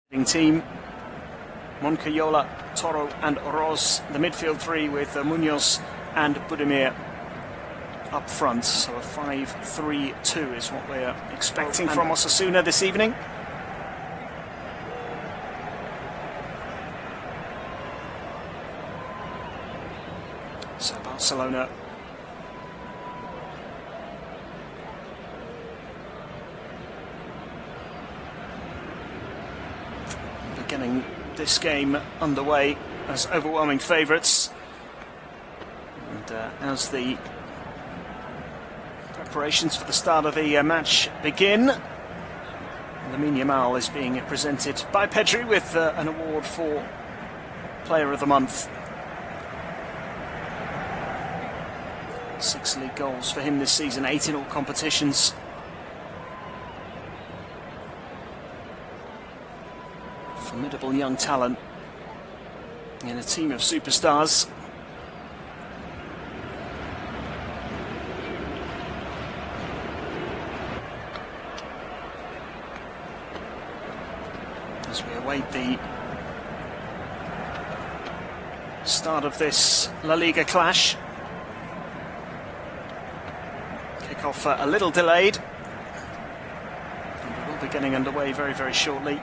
Team Moncayola, Toro and Oroz, the midfield three with Munoz and Budimir up front. So a 5-3-2 is what we're expecting from Osasuna this evening. So Barcelona getting this game underway as overwhelming favourites, and as the preparations for the start of the match begin, Lamine Yamal is being presented by Pedri with an award for Player of the Month. 6 league goals for him this season, 8 in all competitions. Formidable young talent in a team of superstars. As we await the start of this LaLiga clash. Kick-off a little delayed, and we will be getting underway very, very shortly.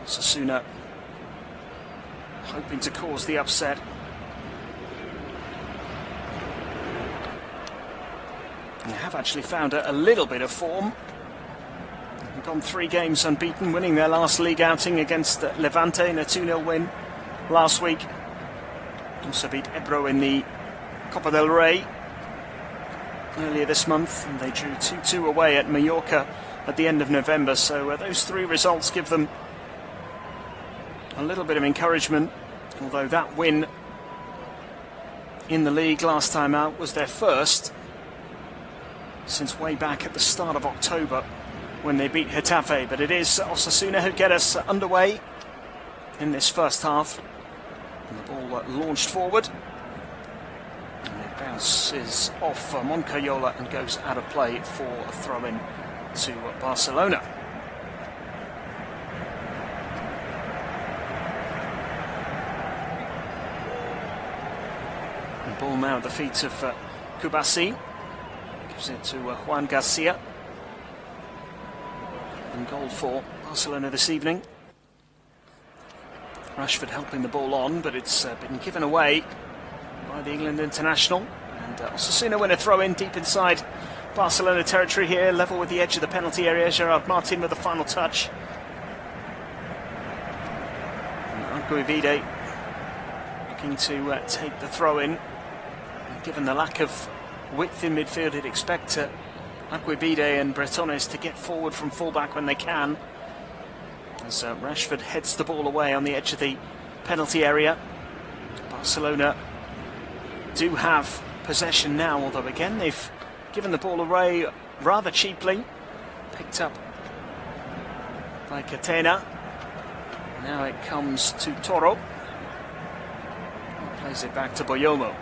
Osasuna hoping to cause the upset. They have actually found a little bit of form. They've gone 3 games unbeaten, winning their last league outing against Levante in a 2-0 win last week. Also beat Ebro in the Copa del Rey earlier this month, and they drew 2-2 away at Mallorca at the end of November. So those 3 results give them a little bit of encouragement, although that win in the league last time out was their first since way back at the start of October when they beat Getafe. But it is Osasuna who get us underway in this first half. And the ball launched forward, and it bounces off Moncayola and goes out of play for a throw-in to Barcelona. Ball now at the feet of Kubasi. Gives it to Juan Garcia. And goal for Barcelona this evening. Rashford helping the ball on, but it's been given away by the England international. And Osasuna win a throw-in deep inside Barcelona territory here, level with the edge of the penalty area. Gerard Martin with the final touch. And Arguivide looking to take the throw-in. Given the lack of width in midfield, you'd expect Arguivide and Bretones to get forward from fullback when they can, as Rashford heads the ball away on the edge of the penalty area. Barcelona do have possession now, although again they've given the ball away rather cheaply. Picked up by Catena. Now it comes to Toro. Plays it back to Boyomo,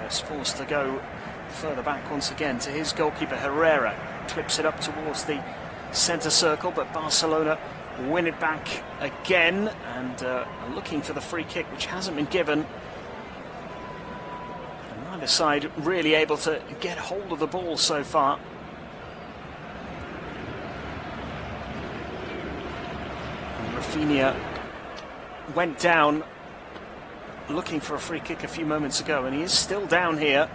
is forced to go further back once again to his goalkeeper Herrera. Clips it up towards the centre circle, but Barcelona win it back again and are looking for the free kick, which hasn't been given. And neither side really able to get hold of the ball so far. And Rafinha went down looking for a free kick a few moments ago, and he is still down here.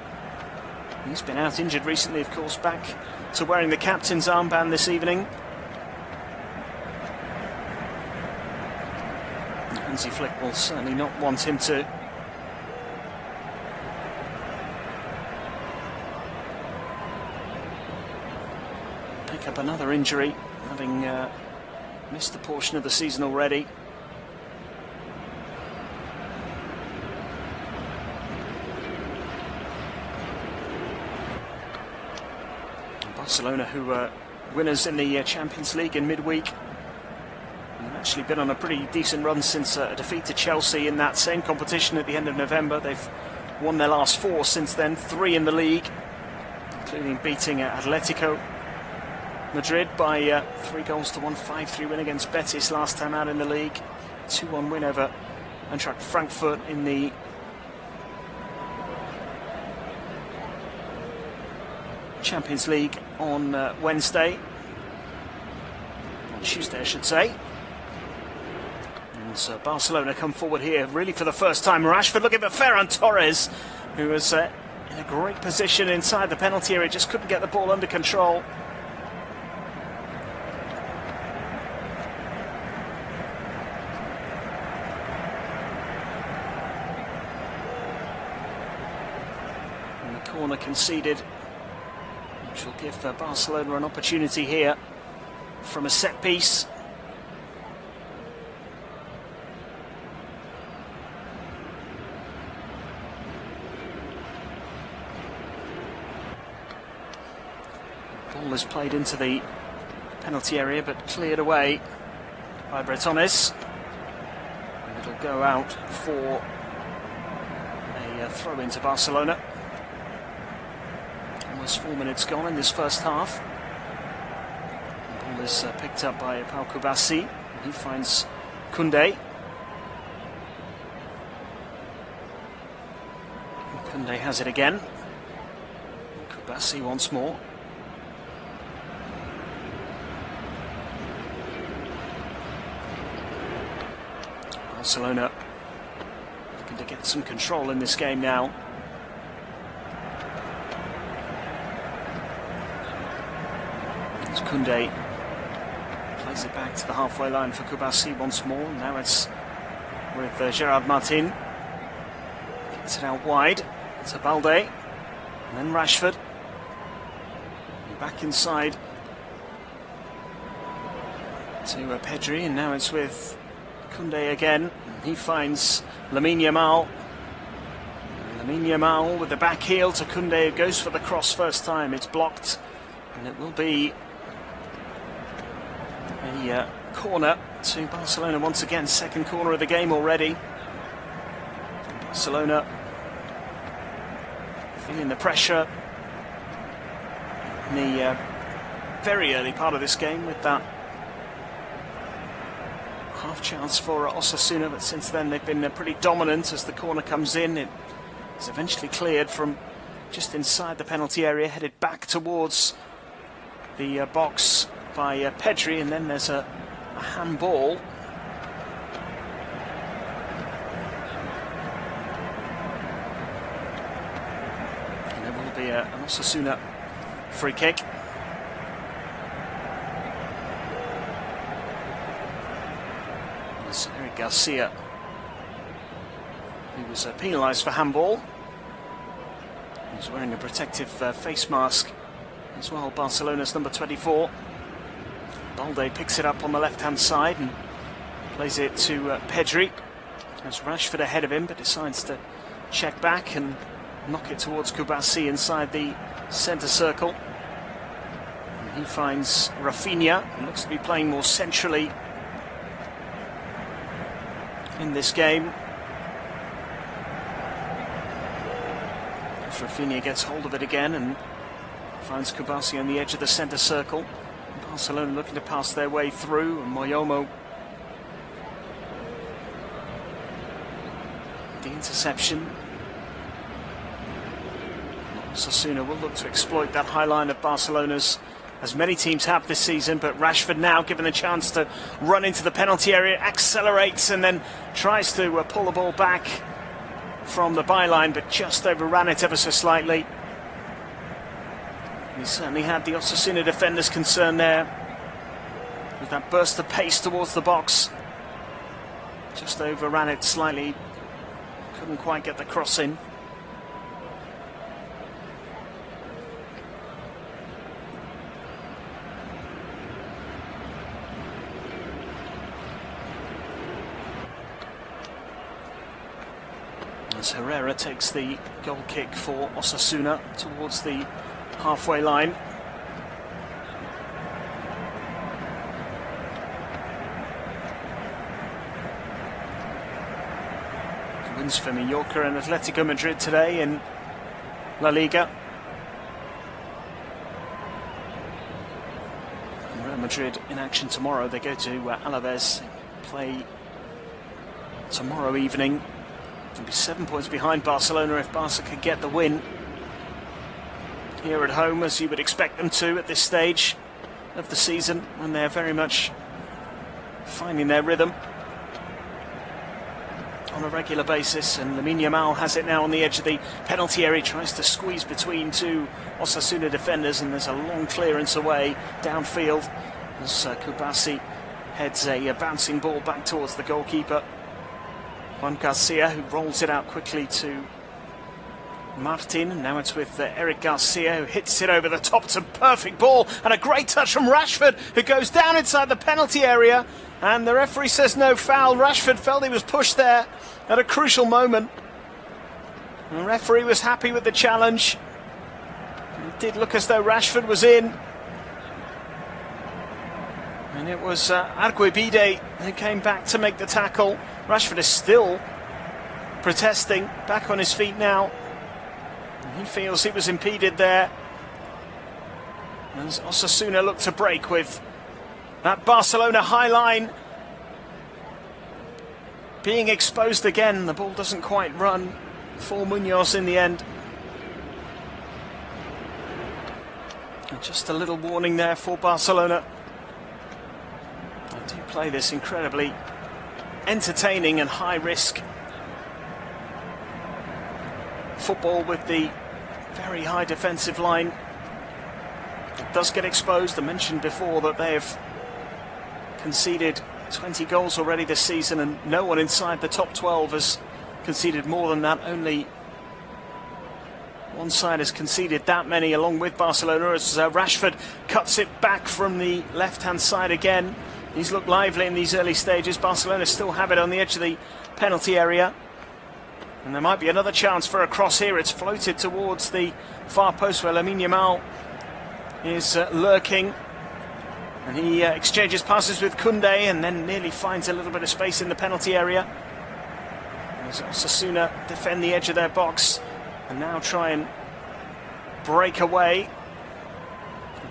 He's been out injured recently, of course, back to wearing the captain's armband this evening. Hansi Flick will certainly not want him to pick up another injury, having missed a portion of the season already. Barcelona, who were winners in the Champions League in midweek, and actually been on a pretty decent run since a defeat to Chelsea in that same competition at the end of November. They've won their last 4 since then, 3 in the league, including beating Atletico Madrid by 3-1, 5-3 win against Betis last time out in the league, 2-1 win over Eintracht Frankfurt in the Champions League on Wednesday. On Tuesday, I should say. And so Barcelona come forward here, really for the first time. Rashford looking for Ferran Torres, who was in a great position inside the penalty area, just couldn't get the ball under control. And the corner conceded, which will give Barcelona an opportunity here from a set piece. Ball is played into the penalty area but cleared away by Bretones. And it'll go out for a throw into Barcelona. Almost 4 minutes gone in this first half. The ball is picked up by Pau Kubasi. He finds Koundé. Koundé has it again. Kubasi once more. Barcelona looking to get some control in this game now. As Koundé plays it back to the halfway line for Kubasi once more. Now it's with Gerard Martin. Gets it out wide. It's a Balde. And then Rashford. And back inside to Pedri. And now it's with Koundé again. He finds Lamine Yamal. Lamine Yamal with the back heel to Koundé. Goes for the cross first time. It's blocked. And it will be a corner to Barcelona once again. Second corner of the game already. Barcelona feeling the pressure in the very early part of this game with that half chance for Osasuna, but since then they've been pretty dominant. As the corner comes in, it is eventually cleared from just inside the penalty area, headed back towards the box by Pedri, and then there's a handball. And there will be an Osasuna free kick. It's Eric Garcia, who was penalised for handball. He was wearing a protective face mask as well. Barcelona's number 24. Balde picks it up on the left-hand side and plays it to Pedri. There's Rashford ahead of him, but decides to check back and knock it towards Kubasi inside the centre circle. And he finds Rafinha, who looks to be playing more centrally in this game. If Rafinha gets hold of it again and finds Kubasi on the edge of the centre circle. Barcelona looking to pass their way through, and Moyomo the interception. Osasuna will look to exploit that high line of Barcelona's, as many teams have this season, but Rashford now given a chance to run into the penalty area, accelerates and then tries to pull the ball back from the byline, but just overran it ever so slightly. He certainly had the Osasuna defenders concerned there with that burst of pace towards the box. Just overran it slightly, couldn't quite get the cross in. As Herrera takes the goal kick for Osasuna towards the halfway line. Wins for Mallorca and Atletico Madrid today in LaLiga. Real Madrid in action tomorrow. They go to Alaves, play tomorrow evening. They'll be 7 points behind Barcelona if Barca could get the win here at home, as you would expect them to at this stage of the season, when they're very much finding their rhythm on a regular basis. And Lamine Yamal has it now on the edge of the penalty area, tries to squeeze between two Osasuna defenders, and there's a long clearance away downfield as Kubasi heads a bouncing ball back towards the goalkeeper Juan Garcia, who rolls it out quickly to Martin, and now it's with Eric Garcia, who hits it over the top. It's a perfect ball and a great touch from Rashford, who goes down inside the penalty area, and the referee says no foul. Rashford felt he was pushed there at a crucial moment. The referee was happy with the challenge. It did look as though Rashford was in, and it was Arguibide who came back to make the tackle. Rashford is still protesting, back on his feet now. He feels he was impeded there, as Osasuna look to break with that Barcelona high line being exposed again. The ball doesn't quite run for Munoz in the end. And just a little warning there for Barcelona. They do play this incredibly entertaining and high risk football with the very high defensive line. It does get exposed. I mentioned before that they have conceded 20 goals already this season, and no one inside the top 12 has conceded more than that. Only one side has conceded that many, along with Barcelona, as Rashford cuts it back from the left-hand side again. He's looked lively in these early stages. Barcelona still have it on the edge of the penalty area, and there might be another chance for a cross here. It's floated towards the far post where Lamine Yamal is lurking. And he exchanges passes with Koundé, and then nearly finds a little bit of space in the penalty area. As Osasuna defend the edge of their box and now try and break away.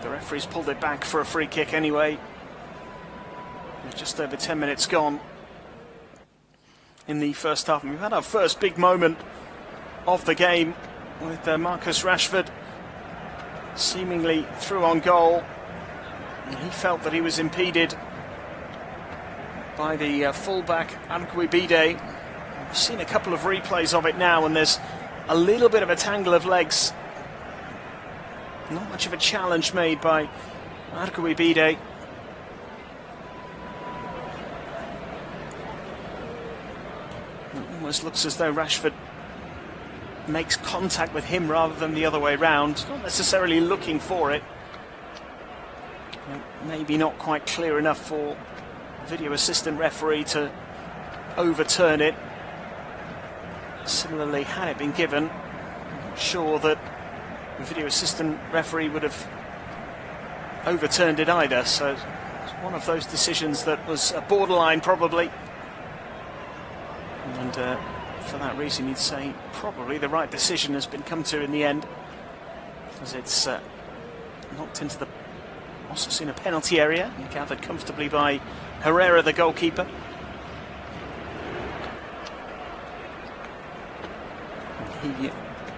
The referee's pulled it back for a free kick anyway. There's just over 10 minutes gone in the first half. And we've had our first big moment of the game with Marcus Rashford seemingly through on goal. And he felt that he was impeded by the fullback Arguibide. We've seen a couple of replays of it now, and there's a little bit of a tangle of legs. Not much of a challenge made by Arguibide. It almost looks as though Rashford makes contact with him rather than the other way round, not necessarily looking for it. Maybe not quite clear enough for the video assistant referee to overturn it. Similarly, had it been given, I'm not sure that the video assistant referee would have overturned it either. So it's one of those decisions that was a borderline probably. And for that reason, you'd say probably the right decision has been come to in the end, as it's knocked into the Osasuna penalty area and gathered comfortably by Herrera, the goalkeeper. He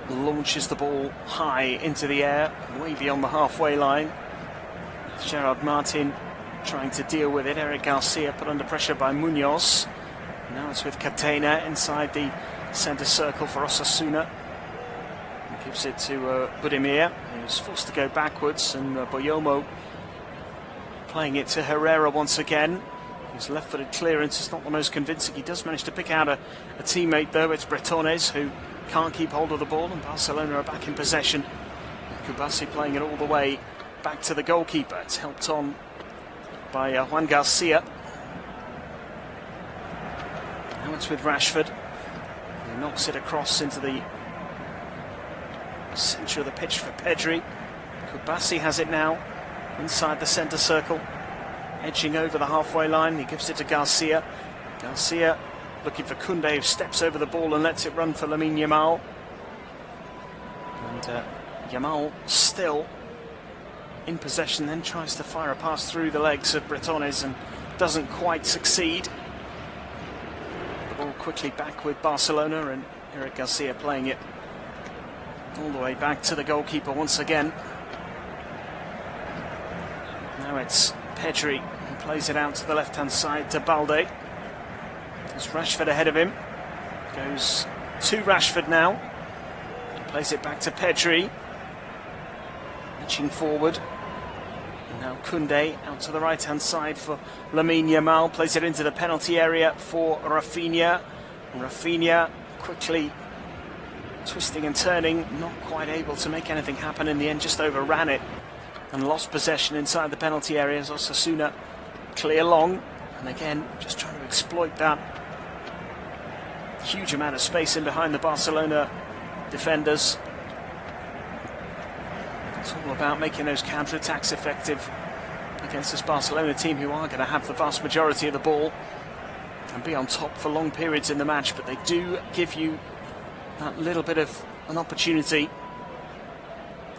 launches the ball high into the air, way beyond the halfway line. Gerard Martin trying to deal with it. Eric Garcia put under pressure by Munoz. Now it's with Catena inside the centre circle for Osasuna. He gives it to Budimir. He was forced to go backwards, and Boyomo playing it to Herrera once again. His left-footed clearance is not the most convincing. He does manage to pick out a teammate though. It's Bretones who can't keep hold of the ball, and Barcelona are back in possession. Kubasi playing it all the way back to the goalkeeper. It's helped on by Juan Garcia. Now it's with Rashford. He knocks it across into the centre of the pitch for Pedri. Kubasi has it now inside the centre circle, edging over the halfway line. He gives it to Garcia. Garcia looking for Koundé, who steps over the ball and lets it run for Lamine Yamal. And Yamal still in possession, then tries to fire a pass through the legs of Bretones and doesn't quite succeed. The ball quickly back with Barcelona, and Eric Garcia playing it all the way back to the goalkeeper once again. Now it's Pedri who plays it out to the left-hand side to Balde. There's Rashford ahead of him. Goes to Rashford now. Plays it back to Pedri. Reaching forward. And now Koundé out to the right-hand side for Lamine Yamal. Plays it into the penalty area for Rafinha. And Rafinha quickly twisting and turning, not quite able to make anything happen in the end, just overran it and lost possession inside the penalty area as Osasuna clear long. And again, just trying to exploit that huge amount of space in behind the Barcelona defenders. It's all about making those counter-attacks effective against this Barcelona team, who are going to have the vast majority of the ball and be on top for long periods in the match, but they do give you that little bit of an opportunity.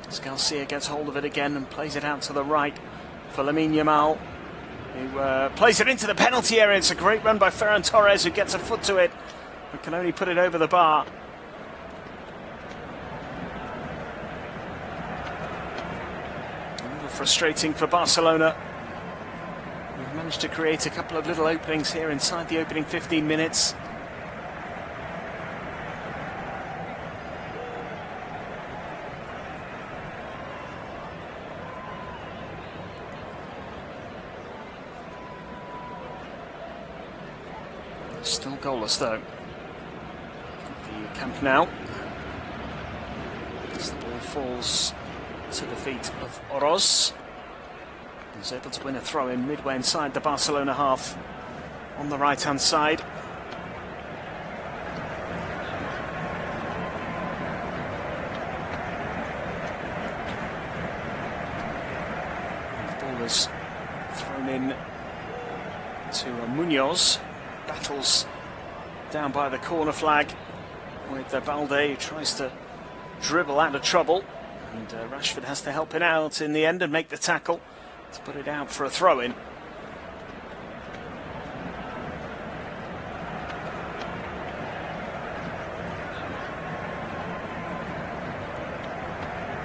As Garcia gets hold of it again and plays it out to the right for Lamine Yamal, who plays it into the penalty area. It's a great run by Ferran Torres, who gets a foot to it but can only put it over the bar. A little frustrating for Barcelona. We've managed to create a couple of little openings here inside the opening 15 minutes. Still goalless though. The Camp Nou. As the ball falls to the feet of Oroz. He's able to win a throw in midway inside the Barcelona half on the right hand side. And the ball is thrown in to Munoz. Battles down by the corner flag with Balde, who tries to dribble out of trouble, and Rashford has to help it out in the end and make the tackle to put it out for a throw-in.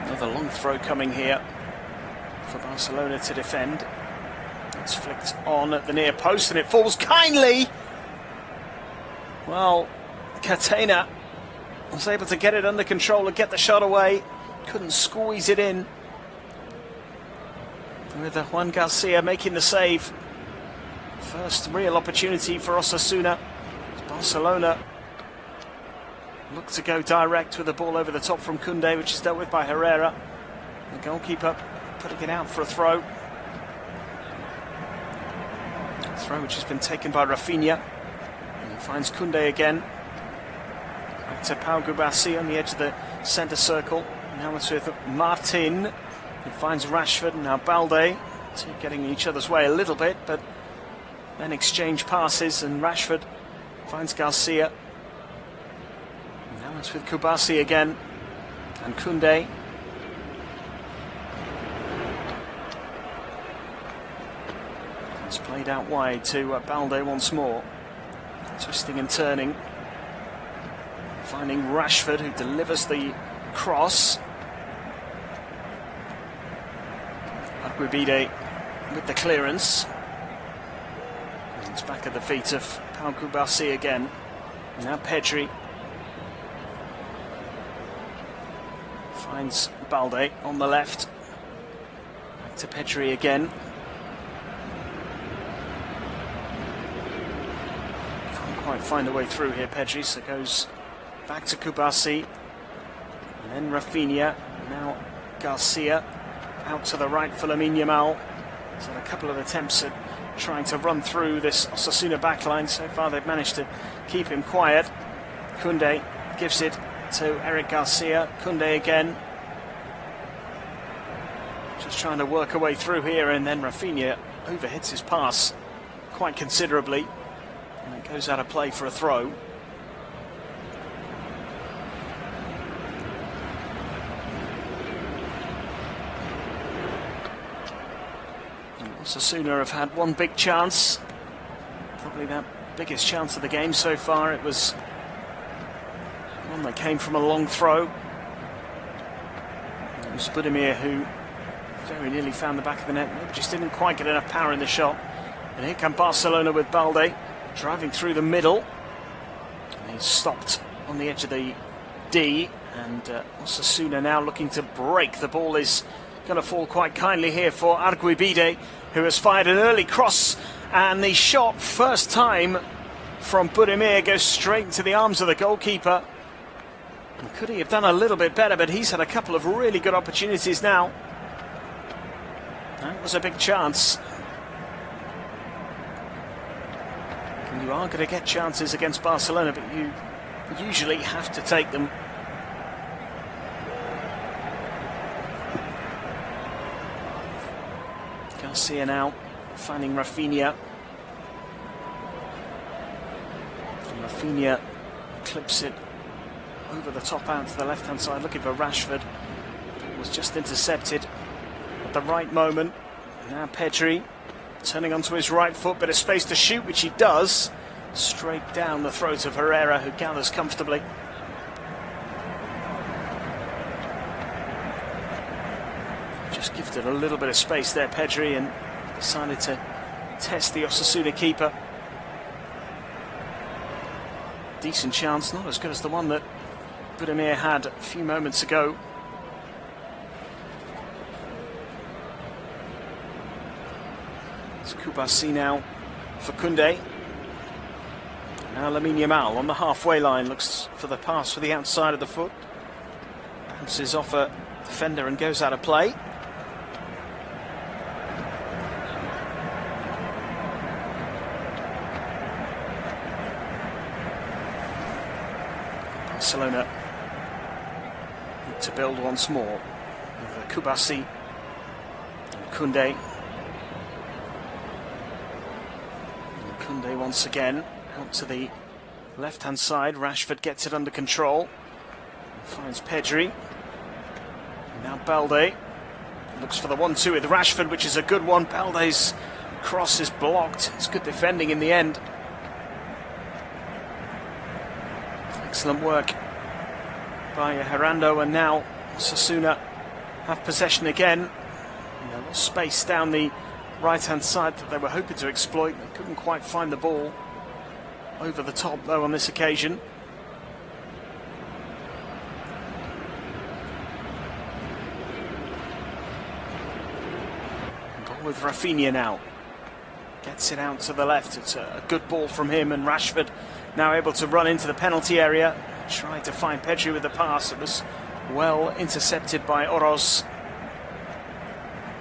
Another long throw coming here for Barcelona to defend. It's flicked on at the near post and it falls kindly. Well, Catena was able to get it under control and get the shot away. Couldn't squeeze it in. With Juan Garcia making the save. First real opportunity for Osasuna. Barcelona look to go direct with the ball over the top from Koundé, which is dealt with by Herrera. The goalkeeper putting it out for a throw. A throw which has been taken by Rafinha. Finds Koundé again. Back to Pau Gubassi on the edge of the centre circle. Now it's with Martin, who finds Rashford, and now Balde. Two getting in each other's way a little bit, but then exchange passes, and Rashford finds Garcia. And now it's with Gubassi again, and Koundé. It's played out wide to Balde once more. Twisting and turning, finding Rashford, who delivers the cross. Arguibide with the clearance. And it's back at the feet of Pau Gubassi again. Now Pedri finds Balde on the left. Back to Pedri again. Quite find a way through here, Pedri, so goes back to Gubassi, and then Rafinha, now Garcia, out to the right for Lamine Yamal. So a couple of attempts at trying to run through this Osasuna backline. So far they've managed to keep him quiet. Koundé gives it to Eric Garcia. Koundé again, just trying to work a way through here, and then Rafinha overhits his pass quite considerably. And it goes out of play for a throw. Osasuna have had one big chance, probably that biggest chance of the game so far. It was one that came from a long throw. It was Budimir who very nearly found the back of the net, maybe just didn't quite get enough power in the shot. And here come Barcelona with Balde driving through the middle. And he's stopped on the edge of the D, and Osasuna now looking to break. The ball is going to fall quite kindly here for Arguibide, who has fired an early cross, and the shot, first time from Budimir, goes straight into the arms of the goalkeeper. And could he have done a little bit better, but he's had a couple of really good opportunities now. That was a big chance. And you are going to get chances against Barcelona, but you usually have to take them. Garcia now finding Rafinha. And Rafinha clips it over the top out to the left-hand side, looking for Rashford. It was just intercepted at the right moment. Now Pedri turning onto his right foot, bit of space to shoot, which he does. Straight down the throat of Herrera, who gathers comfortably. Just gifted a little bit of space there, Pedri, and decided to test the Osasuna keeper. Decent chance, not as good as the one that Budimir had a few moments ago. It's Kubasi now for Koundé. Now Lamine Yamal on the halfway line, looks for the pass for the outside of the foot. Bounces off a defender and goes out of play. Barcelona need to build once more with Kubasi and Koundé. And Koundé once again out to the left-hand side. Rashford gets it under control. Finds Pedri. And now Balde looks for the 1-2 with Rashford, which is a good one. Balde's cross is blocked. It's good defending in the end. Excellent work by Herrando, and now Osasuna have possession again. There was space down the right-hand side that they were hoping to exploit. They couldn't quite find the ball. Over the top, though, on this occasion. Ball with Rafinha now. Gets it out to the left. It's a good ball from him, and Rashford now able to run into the penalty area. Tried to find Pedri with the pass. It was well intercepted by Oroz.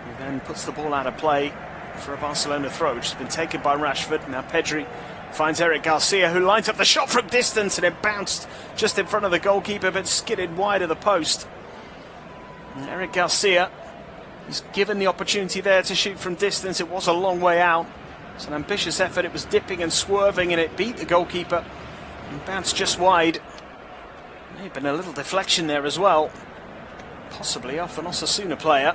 He then puts the ball out of play for a Barcelona throw, which has been taken by Rashford. Now Pedri finds Eric Garcia, who lines up the shot from distance, and it bounced just in front of the goalkeeper, but skidded wide of the post. And Eric Garcia is given the opportunity there to shoot from distance. It was a long way out. It's an ambitious effort. It was dipping and swerving, and it beat the goalkeeper and bounced just wide. May have been a little deflection there as well, possibly off an Osasuna player.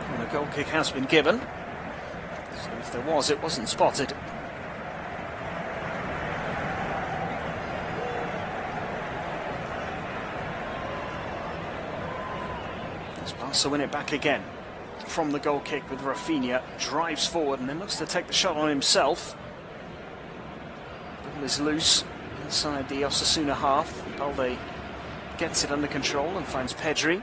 And a goal kick has been given, so if there was, it wasn't spotted. Barca win it back again from the goal kick with Rafinha. Drives forward and then looks to take the shot on himself. Ball is loose inside the Osasuna half. Balde gets it under control and finds Pedri.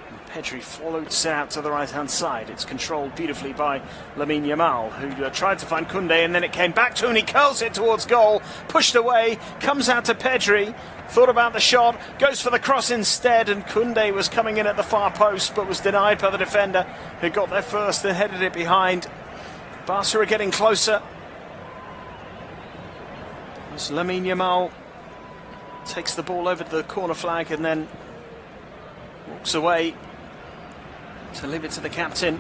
And Pedri floats out to the right-hand side. It's controlled beautifully by Lamine Yamal, who tried to find Koundé, and then it came back to him. He curls it towards goal, pushed away, comes out to Pedri. Thought about the shot, goes for the cross instead, and Koundé was coming in at the far post but was denied by the defender, who got there first and headed it behind. Barca are getting closer. As Lamine Yamal takes the ball over to the corner flag and then walks away to leave it to the captain.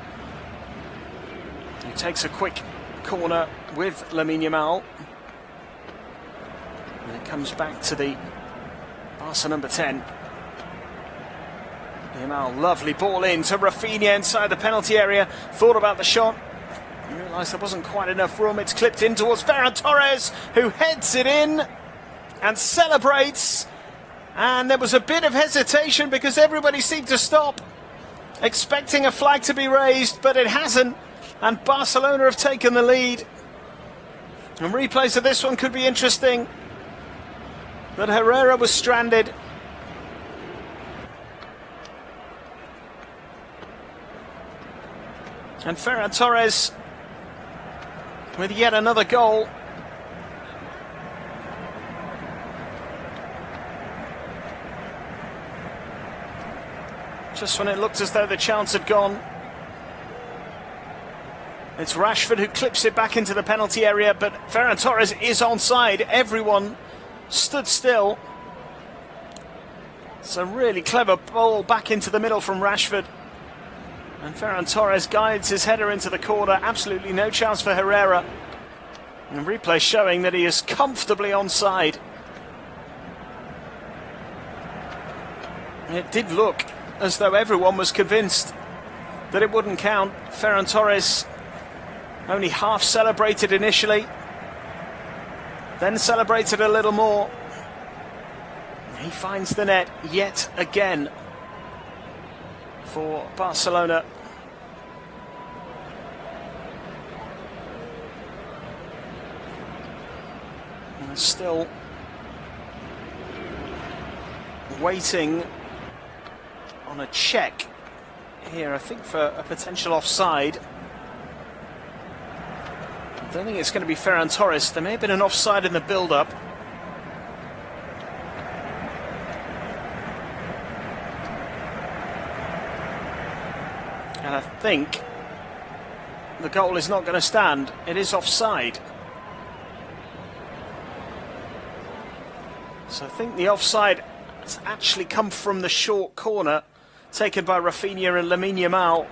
takes a quick corner with Lamine Yamal. And it comes back to the Barca number 10. Yamal, lovely ball in to Rafinha inside the penalty area. Thought about the shot. Realised there wasn't quite enough room. It's clipped in towards Ferran Torres, who heads it in and celebrates. And there was a bit of hesitation because everybody seemed to stop, expecting a flag to be raised, but it hasn't. And Barcelona have taken the lead. And replays of this one could be interesting. But Herrera was stranded. And Ferran Torres with yet another goal. Just when it looked as though the chance had gone. It's Rashford who clips it back into the penalty area, but Ferran Torres is onside. Everyone stood still. It's a really clever ball back into the middle from Rashford. And Ferran Torres guides his header into the corner. Absolutely no chance for Herrera. And replay showing that he is comfortably onside. It did look as though everyone was convinced that it wouldn't count. Ferran Torres only half celebrated initially, then celebrated a little more. He finds the net yet again for Barcelona. And still waiting on a check here, I think, for a potential offside. I don't think it's going to be Ferran Torres. There may have been an offside in the build-up. And I think the goal is not going to stand. It is offside. So I think the offside has actually come from the short corner taken by Rafinha and Lamine Yamal.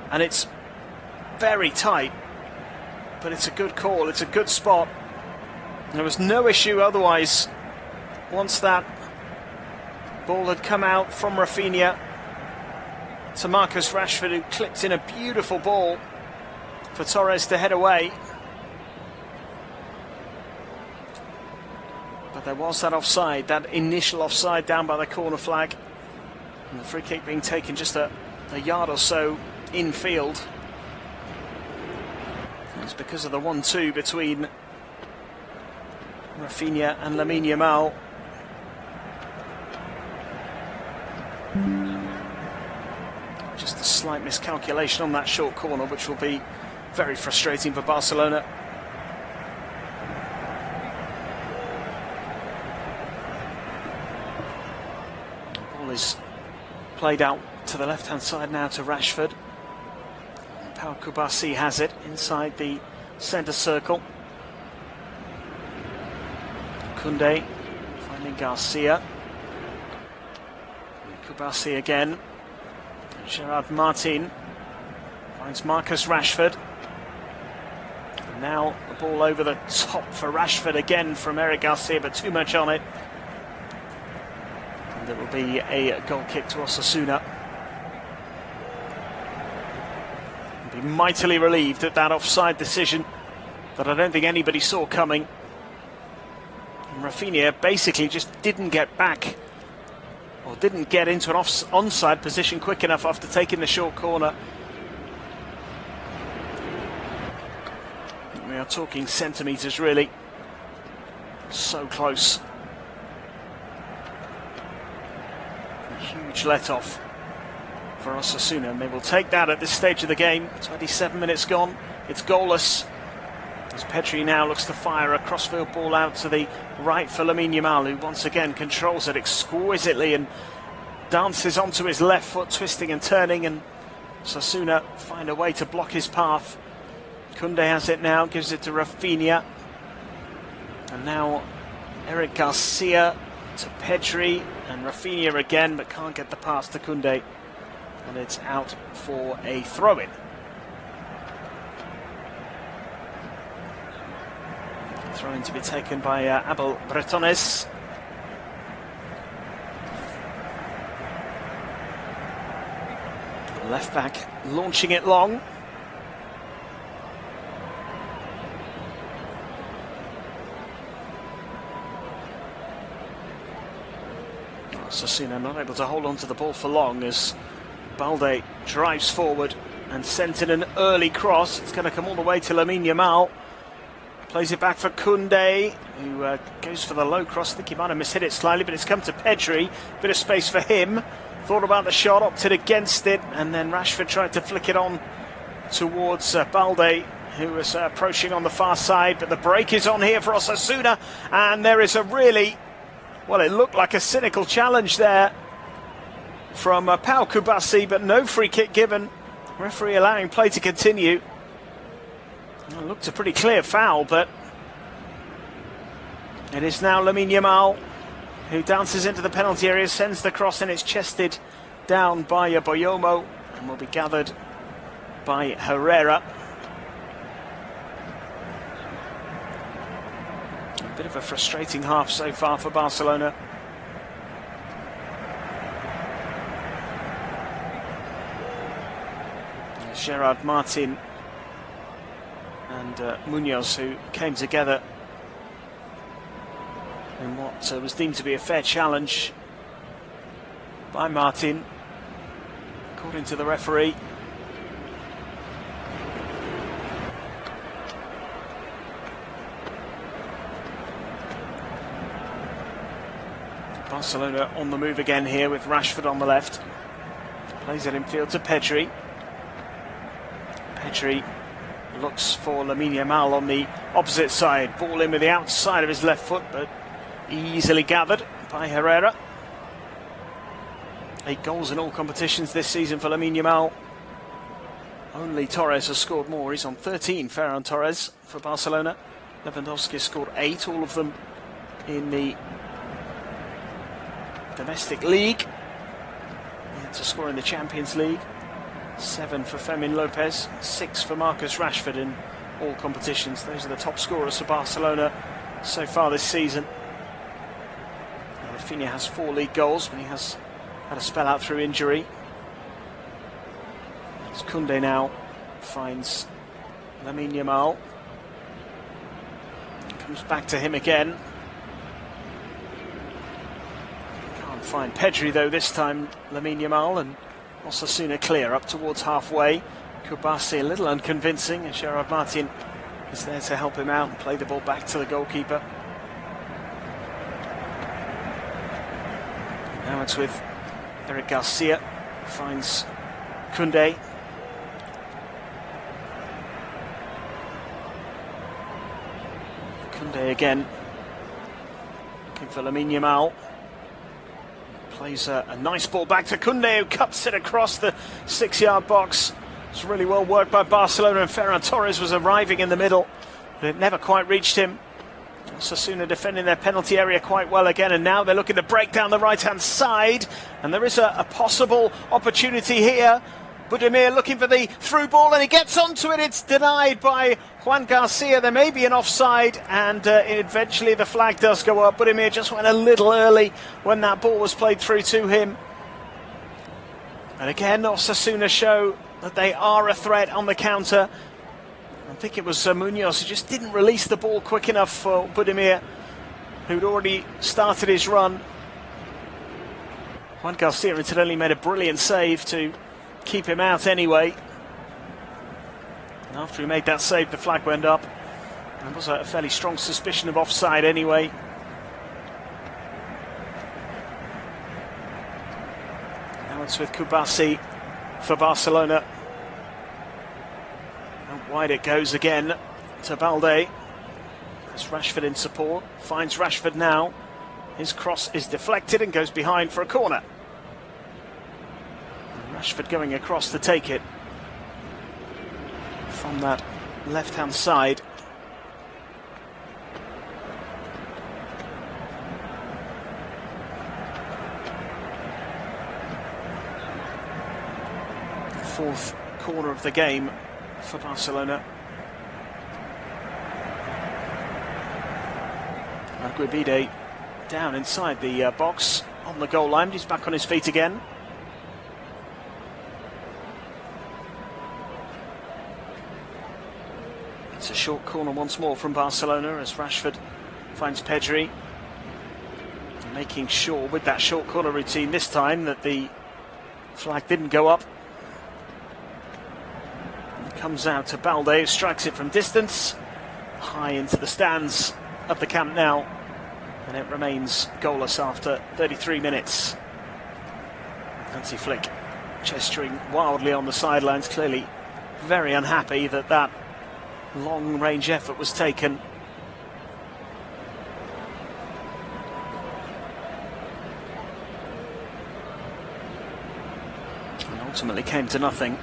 And it's very tight, but it's a good call. It's a good spot. There was no issue otherwise once that ball had come out from Rafinha to Marcus Rashford, who clipped in a beautiful ball for Torres to head away. But there was that offside, that initial offside down by the corner flag. And the free kick being taken just a yard or so infield. It's because of the 1-2 between Rafinha and Lamine Yamal. Just a slight miscalculation on that short corner, which will be very frustrating for Barcelona. The ball is played out to the left-hand side now to Rashford. Pau Kubasi has it inside the centre circle. Koundé finding Garcia. Kubasi again. Gerard Martin finds Marcus Rashford. And now the ball over the top for Rashford again from Eric Garcia, but too much on it. And there will be a goal kick to Osasuna. Be mightily relieved at that offside decision that I don't think anybody saw coming. And Rafinha basically just didn't get back, or didn't get into an onside position quick enough after taking the short corner. We are talking centimetres, really. So close. A huge let-off for Osasuna, and they will take that at this stage of the game. 27 minutes gone, it's goalless, as Pedri now looks to fire a crossfield ball out to the right for Lamine Yamal, who once again controls it exquisitely and dances onto his left foot, twisting and turning, and Osasuna find a way to block his path. Koundé has it now, gives it to Rafinha, and now Eric Garcia to Pedri, and Rafinha again, but can't get the pass to Koundé. And it's out for a throw-in. Throw-in to be taken by Abel Bretones. Left back launching it long. Osasuna not able to hold on to the ball for long as Balde drives forward and sends in an early cross. It's going to come all the way to Lamine Yamal. Plays it back for Koundé, who goes for the low cross. I think he might have mishit it slightly, but it's come to Pedri. Bit of space for him. Thought about the shot, opted against it, and then Rashford tried to flick it on towards Balde, who was approaching on the far side. But the break is on here for Osasuna, and there is a really, well, it looked like a cynical challenge there from Pau Kubasi, but no free kick given. Referee allowing play to continue. It looked a pretty clear foul, but it is now Lamine Yamal who dances into the penalty area, sends the cross, and it's chested down by Boyomo and will be gathered by Herrera. A bit of a frustrating half so far for Barcelona. Gerard Martin and Munoz, who came together in what was deemed to be a fair challenge by Martin, according to the referee. Barcelona on the move again here with Rashford on the left. Plays it in field to Pedri. Pedri looks for Lamine Yamal on the opposite side. Ball in with the outside of his left foot, but easily gathered by Herrera. 8 goals in all competitions this season for Lamine Yamal. Only Torres has scored more. He's on 13, Ferran Torres, for Barcelona. Lewandowski has scored 8, all of them in the domestic league. He had to score in the Champions League. 7 for Fermin Lopez, 6 for Marcus Rashford in all competitions. Those are the top scorers for Barcelona so far this season. Rafinha has 4 league goals, but he has had a spell out through injury. As Koundé now finds Lamine Yamal. Comes back to him again. Can't find Pedri though this time, Lamine Yamal, and Osasuna clear up towards halfway. Kubasi a little unconvincing, and Gerard Martin is there to help him out and play the ball back to the goalkeeper. Now it's with Eric Garcia, finds Koundé. Koundé again, looking for Lamine Yamal. Plays a nice ball back to Koundé, who cuts it across the 6-yard box. It's really well worked by Barcelona, and Ferran Torres was arriving in the middle, but it never quite reached him. Osasuna defending their penalty area quite well again, and now they're looking to break down the right-hand side, and there is a possible opportunity here. Budimir looking for the through ball, and he gets onto it. It's denied by Juan Garcia. There may be an offside, and eventually the flag does go up. Budimir just went a little early when that ball was played through to him. And again, Osasuna show that they are a threat on the counter. I think it was Munoz who just didn't release the ball quick enough for Budimir, who'd already started his run. Juan Garcia incidentally made a brilliant save to keep him out anyway. And after he made that save, the flag went up. There was a fairly strong suspicion of offside anyway. Now it's with Kubasi for Barcelona. And wide it goes again to Balde. There's Rashford in support. Finds Rashford now. His cross is deflected and goes behind for a corner. Rashford going across to take it from that left-hand side. fourth corner of the game for Barcelona. Aguibide down inside the box on the goal line. He's back on his feet again. It's a short corner once more from Barcelona as Rashford finds Pedri, making sure with that short corner routine this time that the flag didn't go up. It comes out to Balde, who strikes it from distance, high into the stands of the Camp Nou, and it remains goalless after 33 minutes. Hansi Flick gesturing wildly on the sidelines, clearly very unhappy that that long-range effort was taken. And ultimately came to nothing.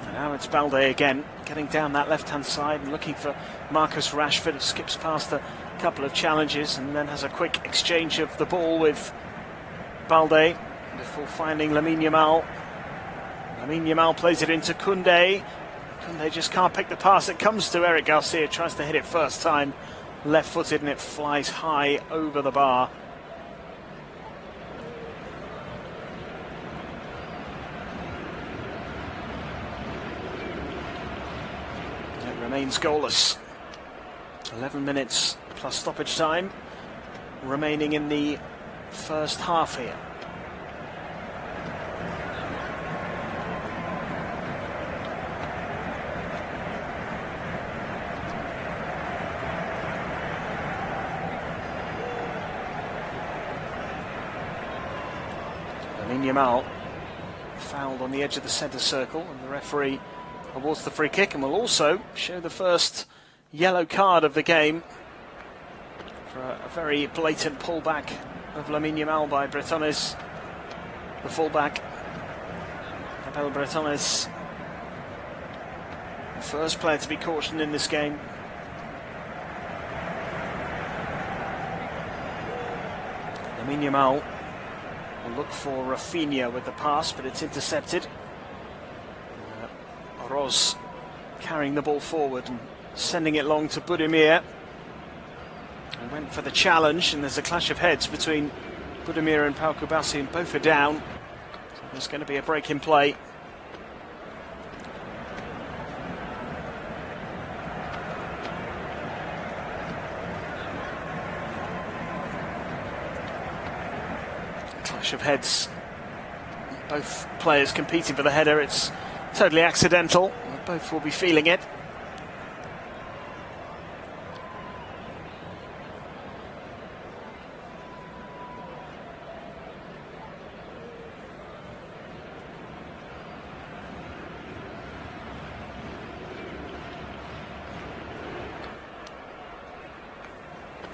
And now it's Balde again, getting down that left-hand side and looking for Marcus Rashford, who skips past a couple of challenges and then has a quick exchange of the ball with Balde before finding Lamine Yamal. Lamine Yamal plays it into Koundé. Koundé just can't pick the pass. It comes to Eric Garcia, tries to hit it first time, left-footed, and it flies high over the bar. It remains goalless. 11 minutes plus stoppage time remaining in the first half here. Lamine Yamal fouled on the edge of the centre circle, and the referee awards the free kick and will also show the first yellow card of the game for a very blatant pullback of Lamine Yamal by Bretones, the fullback. Abel Bretones, the first player to be cautioned in this game. Lamine Yamal will look for Rafinha with the pass, but it's intercepted. Oroz carrying the ball forward and sending it long to Budimir. And went for the challenge, and there's a clash of heads between Budimir and Pau Kubasi, and both are down. So there's going to be a break in play. A clash of heads. Both players competing for the header. It's totally accidental. Both will be feeling it.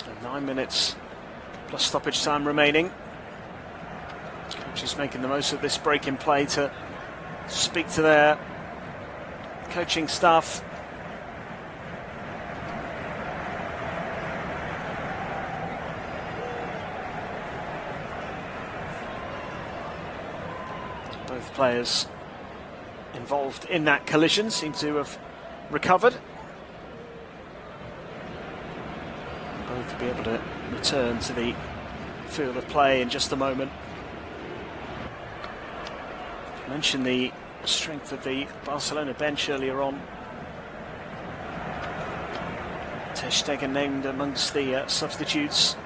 And 9 minutes plus stoppage time remaining. Coach is making the most of this break in play to speak to their coaching staff. Both players involved in that collision seem to have recovered. Both will be able to return to the field of play in just a moment. I mentioned the strength of the Barcelona bench earlier on. Ter Stegen named amongst the substitutes,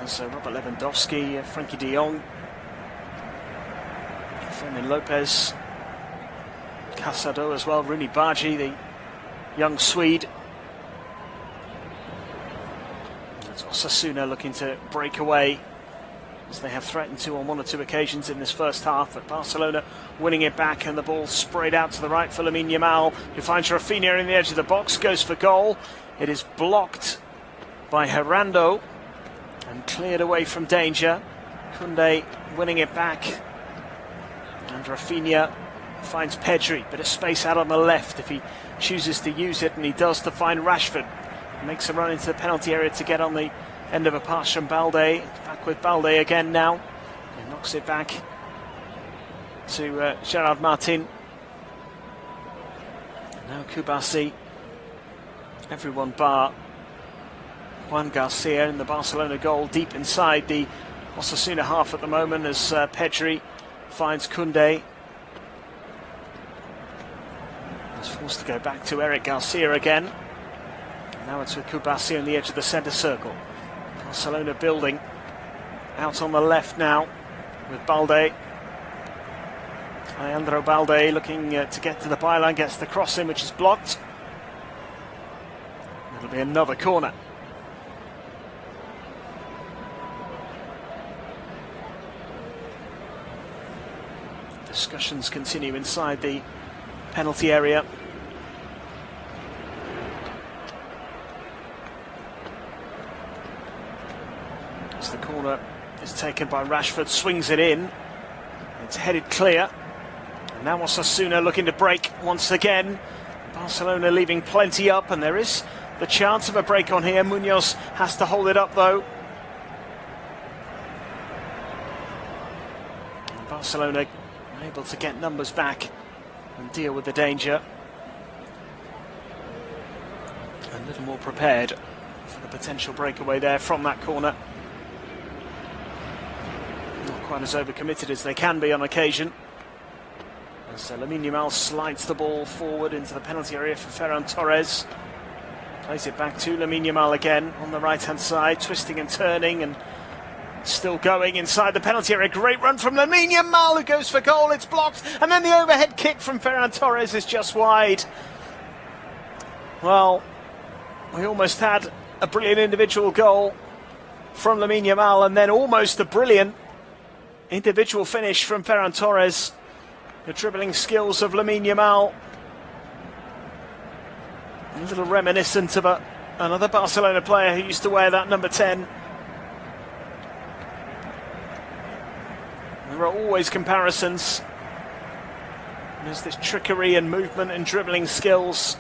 as Robert Lewandowski, Frankie de Jong, Fermin Lopez, Casado as well, Rooney Bargi, the young Swede. That's Osasuna looking to break away, as they have threatened to on one or two occasions in this first half, but Barcelona winning it back, and the ball sprayed out to the right for Lamine Yamal, who finds Rafinha in the edge of the box, goes for goal. It is blocked by Herando and cleared away from danger. Koundé winning it back, and Rafinha finds Pedri, bit of space out on the left if he chooses to use it, and he does, to find Rashford. Makes a run into the penalty area to get on the end of a pass from Balde. Back with Balde again now. He knocks it back to Gerard Martin. And now Kubasi. Everyone bar Juan Garcia in the Barcelona goal, deep inside the Osasuna half at the moment, as Pedri finds Koundé. He's forced to go back to Eric Garcia again. And now it's with Kubasi on the edge of the centre circle. Barcelona building out on the left now with Balde. Alejandro Balde looking to get to the byline, gets the cross in, which is blocked. It'll be another corner. Discussions continue inside the penalty area. As the corner is taken by Rashford, swings it in. It's headed clear. And now Osasuna looking to break once again. Barcelona leaving plenty up, and there is the chance of a break on here. Munoz has to hold it up though. And Barcelona able to get numbers back and deal with the danger. A little more prepared for the potential breakaway there from that corner. Not quite as overcommitted as they can be on occasion. As Lamine Yamal slides the ball forward into the penalty area for Ferran Torres. Plays it back to Lamine Yamal again on the right hand side, twisting and turning and still going inside the penalty area. Great run from Lamine Yamal, who goes for goal. It's blocked, and then the overhead kick from Ferran Torres is just wide. Well, we almost had a brilliant individual goal from Lamine Yamal, and then almost a brilliant individual finish from Ferran Torres. The dribbling skills of Lamine Yamal, a little reminiscent of another Barcelona player who used to wear that number 10. There are always comparisons. There's this trickery and movement and dribbling skills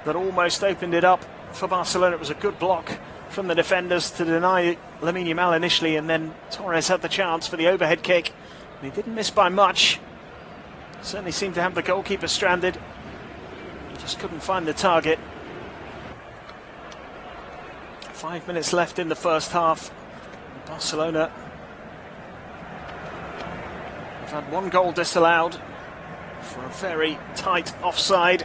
that almost opened it up for Barcelona. It was a good block from the defenders to deny Lamine Yamal initially, and then Torres had the chance for the overhead kick. And he didn't miss by much. Certainly seemed to have the goalkeeper stranded. He just couldn't find the target. 5 minutes left in the first half. Barcelona have had one goal disallowed for a very tight offside.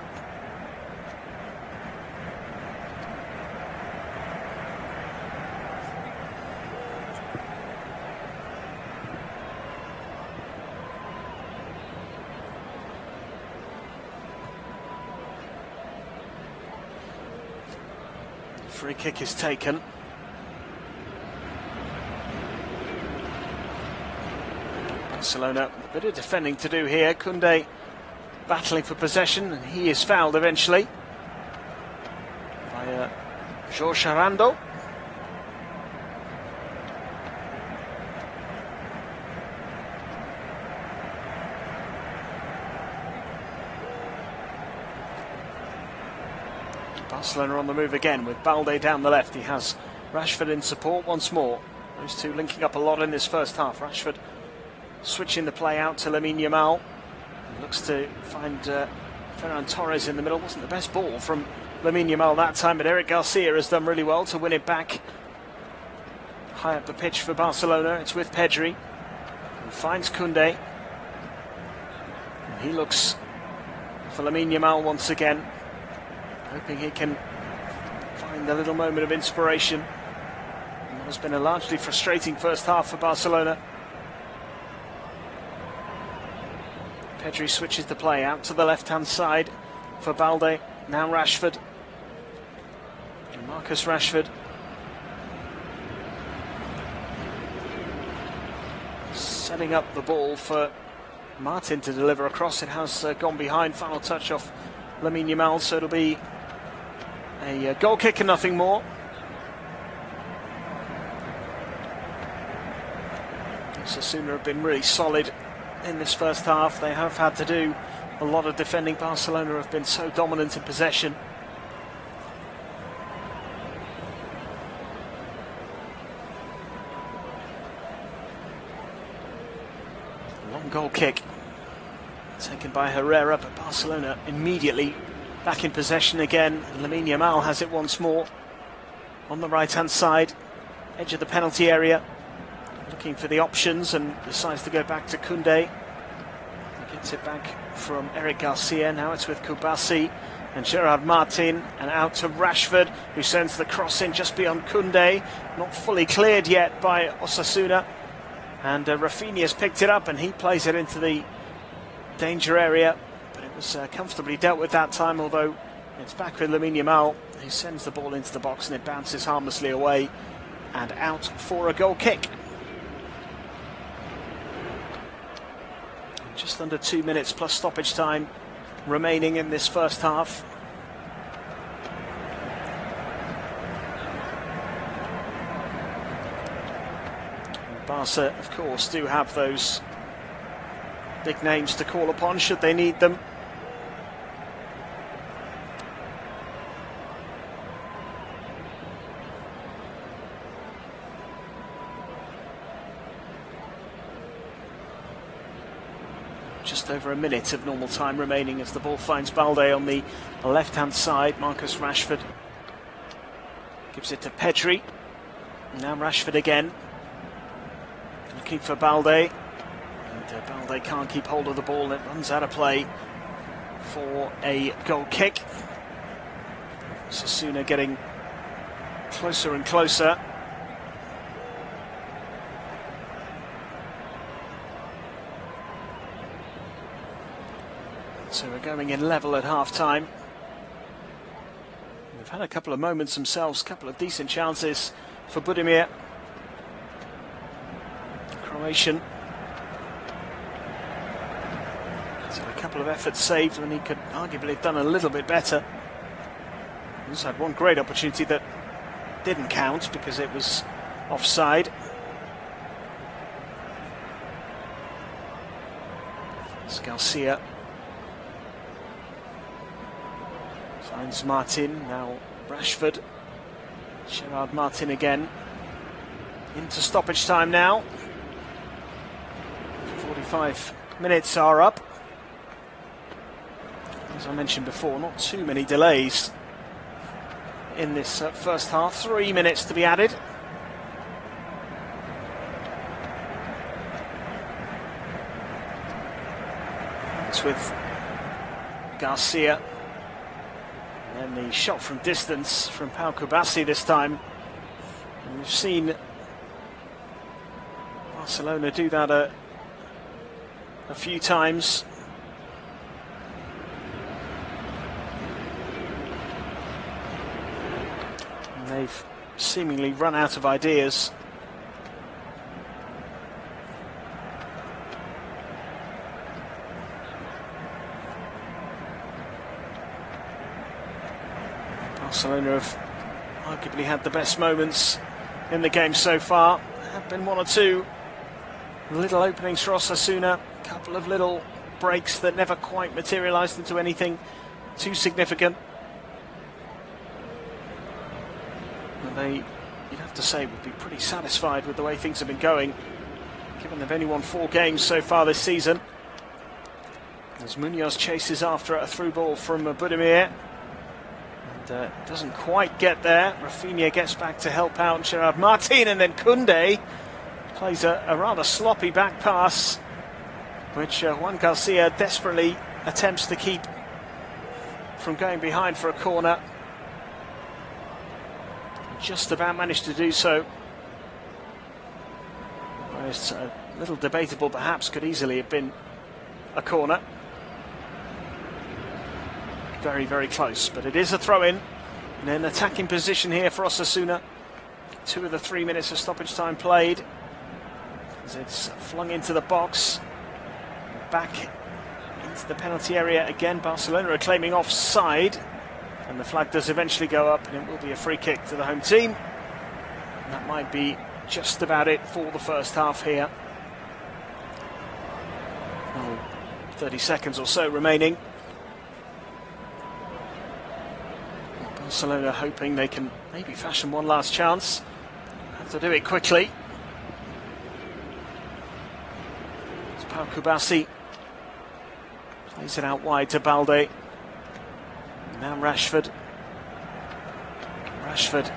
Free kick is taken. Barcelona, a bit of defending to do here. Koundé battling for possession, and he is fouled eventually by Jorge Arando. Barcelona on the move again with Balde down the left. He has Rashford in support once more. Those two linking up a lot in this first half. Rashford switching the play out to Lamine Yamal. He looks to find Ferran Torres in the middle. Wasn't the best ball from Lamine Yamal that time, but Eric Garcia has done really well to win it back. High up the pitch for Barcelona. It's with Pedri. He finds Koundé. And he looks for Lamine Yamal once again, hoping he can find a little moment of inspiration. And what has been a largely frustrating first half for Barcelona. Pedri switches the play out to the left-hand side for Balde. Now Rashford. And Marcus Rashford. Setting up the ball for Martin to deliver across. It has gone behind. Final touch off Lamine Yamal, so it'll be a goal kick and nothing more. Osasuna have been really solid in this first half. They have had to do a lot of defending. Barcelona have been so dominant in possession. Goal kick taken by Herrera, but Barcelona immediately back in possession again. Lamine Yamal has it once more on the right-hand side, edge of the penalty area, looking for the options and decides to go back to Koundé. He gets it back from Eric Garcia. Now it's with Kubasi and Gerard Martin, and out to Rashford, who sends the cross in just beyond Koundé. Not fully cleared yet by Osasuna, and Rafinha's picked it up and he plays it into the danger area, but it was comfortably dealt with that time, although it's back with Lamine Yamal, who sends the ball into the box and it bounces harmlessly away and out for a goal kick. Just under 2 minutes plus stoppage time remaining in this first half. And Barca, of course, do have those big names to call upon should they need them. Just over a minute of normal time remaining as the ball finds Balde on the left-hand side. Marcus Rashford gives it to Pedri. Now Rashford again, looking for Balde. And Balde can't keep hold of the ball. It runs out of play for a goal kick. Osasuna getting closer and closer. So we're going in level at half-time. They've had a couple of moments themselves, a couple of decent chances for Budimir, Croatian. So a couple of efforts saved when he could arguably have done a little bit better. He's had one great opportunity that didn't count because it was offside. It's Garcia. Finds Martin, now Rashford. Gerard Martin again. Into stoppage time now. 45 minutes are up. As I mentioned before, not too many delays in this first half. 3 minutes to be added. It's with Garcia. And the shot from distance from Pau Kubasi this time. And we've seen Barcelona do that a few times. And they've seemingly run out of ideas. Barcelona have arguably had the best moments in the game so far. There have been one or two little openings for Osasuna, a couple of little breaks that never quite materialised into anything too significant. And they, you'd have to say, would be pretty satisfied with the way things have been going, given they've only won 4 games so far this season. As Munoz chases after a through ball from Budimir. Doesn't quite get there. Rafinha gets back to help out Gerard Martin, and then Koundé plays a rather sloppy back pass, which Juan Garcia desperately attempts to keep from going behind for a corner. Just about managed to do so. It's a little debatable, perhaps could easily have been a corner. Very, very close, but it is a throw-in in an attacking position here for Osasuna. 2 of the 3 minutes of stoppage time played as it's flung into the box. Back into the penalty area again. Barcelona are claiming offside, and the flag does eventually go up, and it will be a free kick to the home team. And that might be just about it for the first half here. 30 seconds or so remaining. Barcelona hoping they can maybe fashion one last chance. Have to do it quickly. It's Pau Kubasi plays it out wide to Balde. Now Rashford. Rashford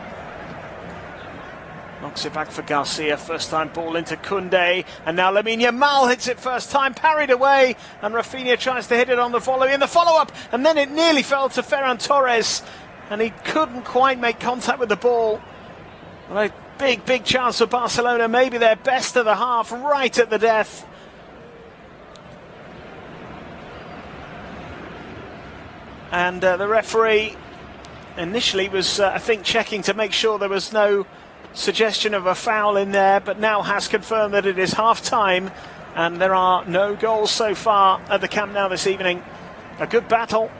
knocks it back for Garcia. First time ball into Koundé. And now Lamine Yamal hits it first time, parried away. And Rafinha tries to hit it on the volley in the follow-up. And then it nearly fell to Ferran Torres. And he couldn't quite make contact with the ball. But a big chance for Barcelona. Maybe their best of the half right at the death. And the referee initially was, I think, checking to make sure there was no suggestion of a foul in there, but now has confirmed that it is half-time and there are no goals so far at the Camp Nou this evening. A good battle.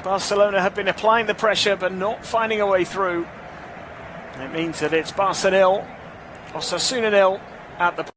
Barcelona have been applying the pressure but not finding a way through. It means that it's Barca 0, Osasuna 0 at the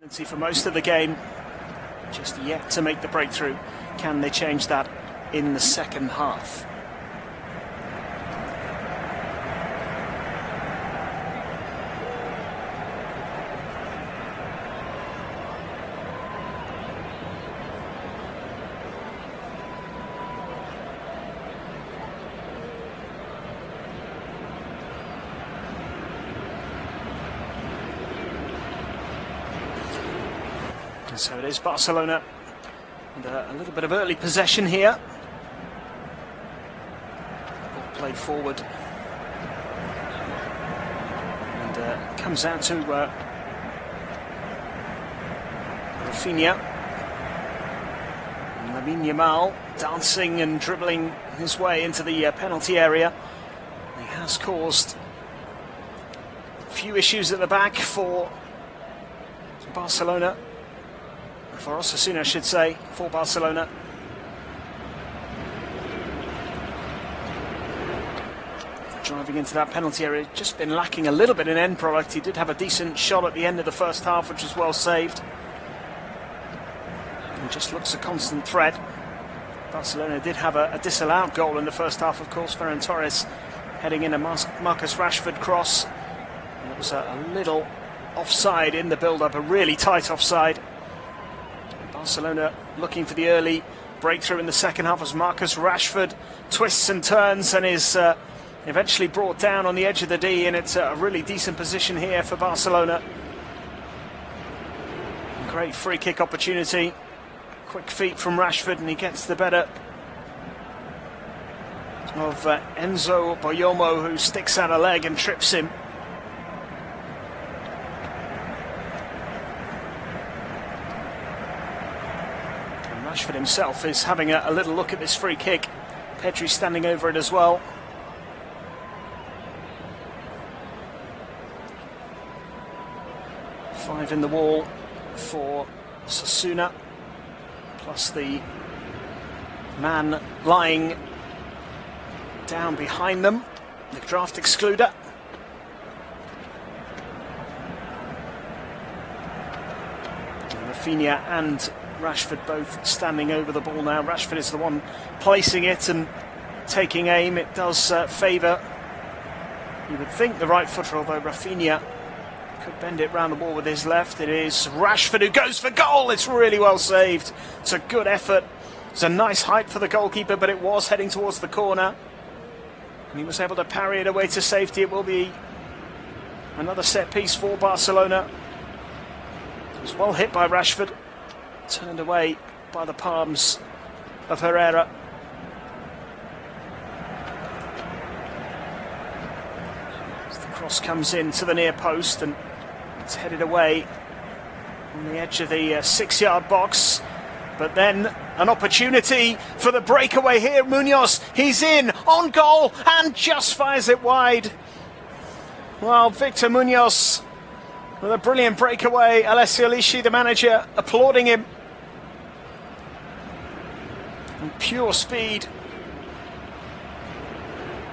For most of the game, just yet to make the breakthrough. Can they change that in the second half? So it is Barcelona, and a little bit of early possession here. Ball played forward, and comes out to Rafinha. And Lamine Yamal dancing and dribbling his way into the penalty area. He has caused a few issues at the back for Barcelona. For Osasuna, I should say, for Barcelona. Driving into that penalty area, just been lacking a little bit in end product. He did have a decent shot at the end of the first half, which was well saved. And just looks a constant threat. Barcelona did have a disallowed goal in the first half, of course. Ferran Torres heading in a Marcus Rashford cross. And it was a little offside in the build-up, a really tight offside. Barcelona looking for the early breakthrough in the second half as Marcus Rashford twists and turns and is eventually brought down on the edge of the D, and it's a really decent position here for Barcelona. Great free kick opportunity. Quick feet from Rashford, and he gets the better of Enzo Boyomo, who sticks out a leg and trips him. Rashford himself is having a little look at this free kick. Pedri standing over it as well. Five in the wall for Osasuna, plus the man lying down behind them, the draft excluder. And Rafinha and Rashford both standing over the ball now. Rashford is the one placing it and taking aim. It does favour, you would think, the right footer, although Rafinha could bend it round the wall with his left. It is Rashford who goes for goal. It's really well saved. It's a good effort. It's a nice height for the goalkeeper, but it was heading towards the corner. And he was able to parry it away to safety. It will be another set piece for Barcelona. It was well hit by Rashford. Turned away by the palms of Herrera. As the cross comes in to the near post and it's headed away on the edge of the 6-yard box. But then an opportunity for the breakaway here. Munoz, he's in, on goal, and just fires it wide. Well, Victor Munoz with a brilliant breakaway. Alessio Lisci, the manager, applauding him. And pure speed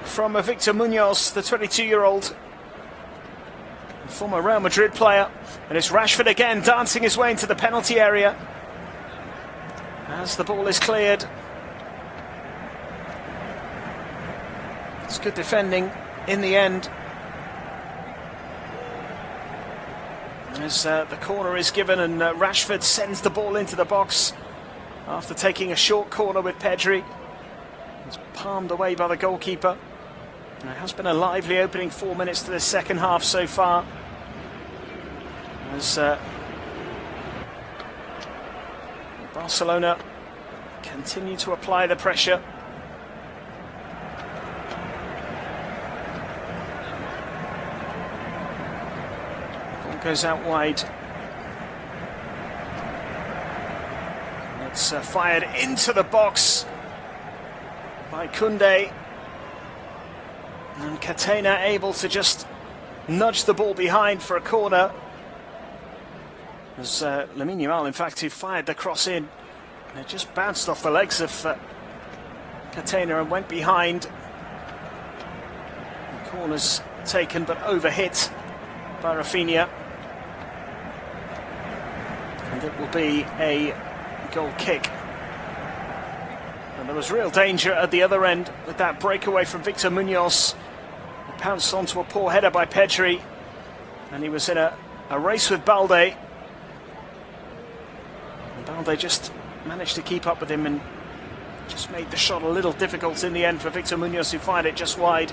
from Victor Munoz, the 22-year-old former Real Madrid player. And it's Rashford again dancing his way into the penalty area as the ball is cleared. It's good defending in the end, as the corner is given, and Rashford sends the ball into the box after taking a short corner with Pedri. It's palmed away by the goalkeeper. And it has been a lively opening 4 minutes to the second half so far, as Barcelona continue to apply the pressure. The ball goes out wide. It's fired into the box by Koundé. And Catena able to just nudge the ball behind for a corner. It was Lamine Yamal, in fact, who fired the cross in. And it just bounced off the legs of Catena and went behind. The corner's taken but overhit by Rafinha. it will be a goal kick. And there was real danger at the other end with that breakaway from Victor Munoz. He pounced onto a poor header by Pedri, and he was in a race with Balde. And Balde just managed to keep up with him and just made the shot a little difficult in the end for Victor Munoz, who fired it just wide.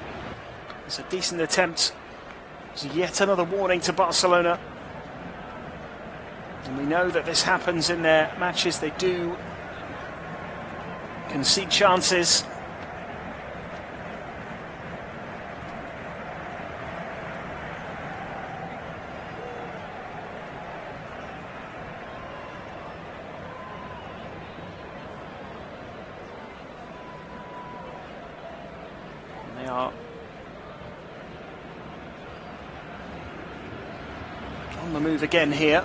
It's a decent attempt. It's yet another warning to Barcelona. And we know that this happens in their matches. They do concede chances. And they are on the move again here.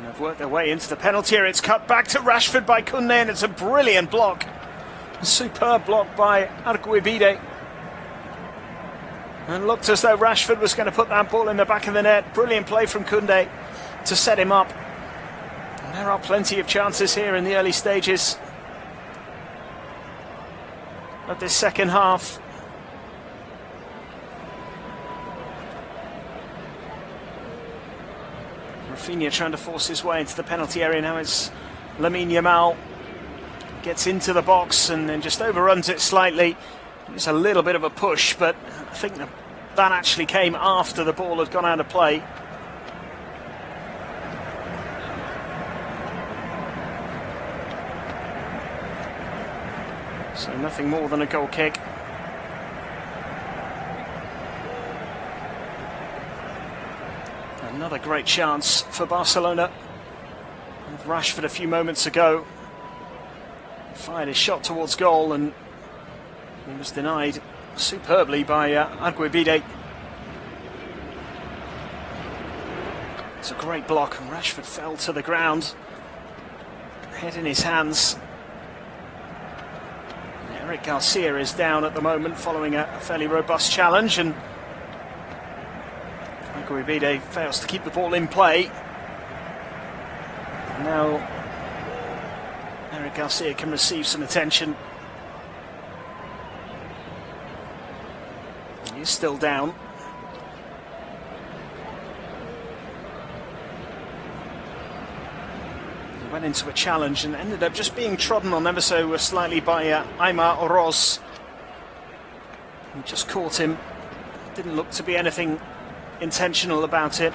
They've worked their way into the penalty area. It's cut back to Rashford by Koundé, and it's a brilliant block. A superb block by Arguibide. And looked as though Rashford was going to put that ball in the back of the net. Brilliant play from Koundé to set him up. And there are plenty of chances here in the early stages of this second half. Rafinha trying to force his way into the penalty area. Now it's Lamine Yamal. Gets into the box and then just overruns it slightly. It's a little bit of a push, but I think that actually came after the ball had gone out of play. So nothing more than a goal kick. Another great chance for Barcelona. With Rashford a few moments ago fired his shot towards goal, and he was denied superbly by Arguibide. It's a great block, and Rashford fell to the ground, head in his hands. And Eric Garcia is down at the moment following a fairly robust challenge, and Arguibide fails to keep the ball in play. And now Eric Garcia can receive some attention. He's still down. He went into a challenge and ended up just being trodden on ever so slightly by Aimar Oroz. He just caught him. Didn't look to be anything intentional about it.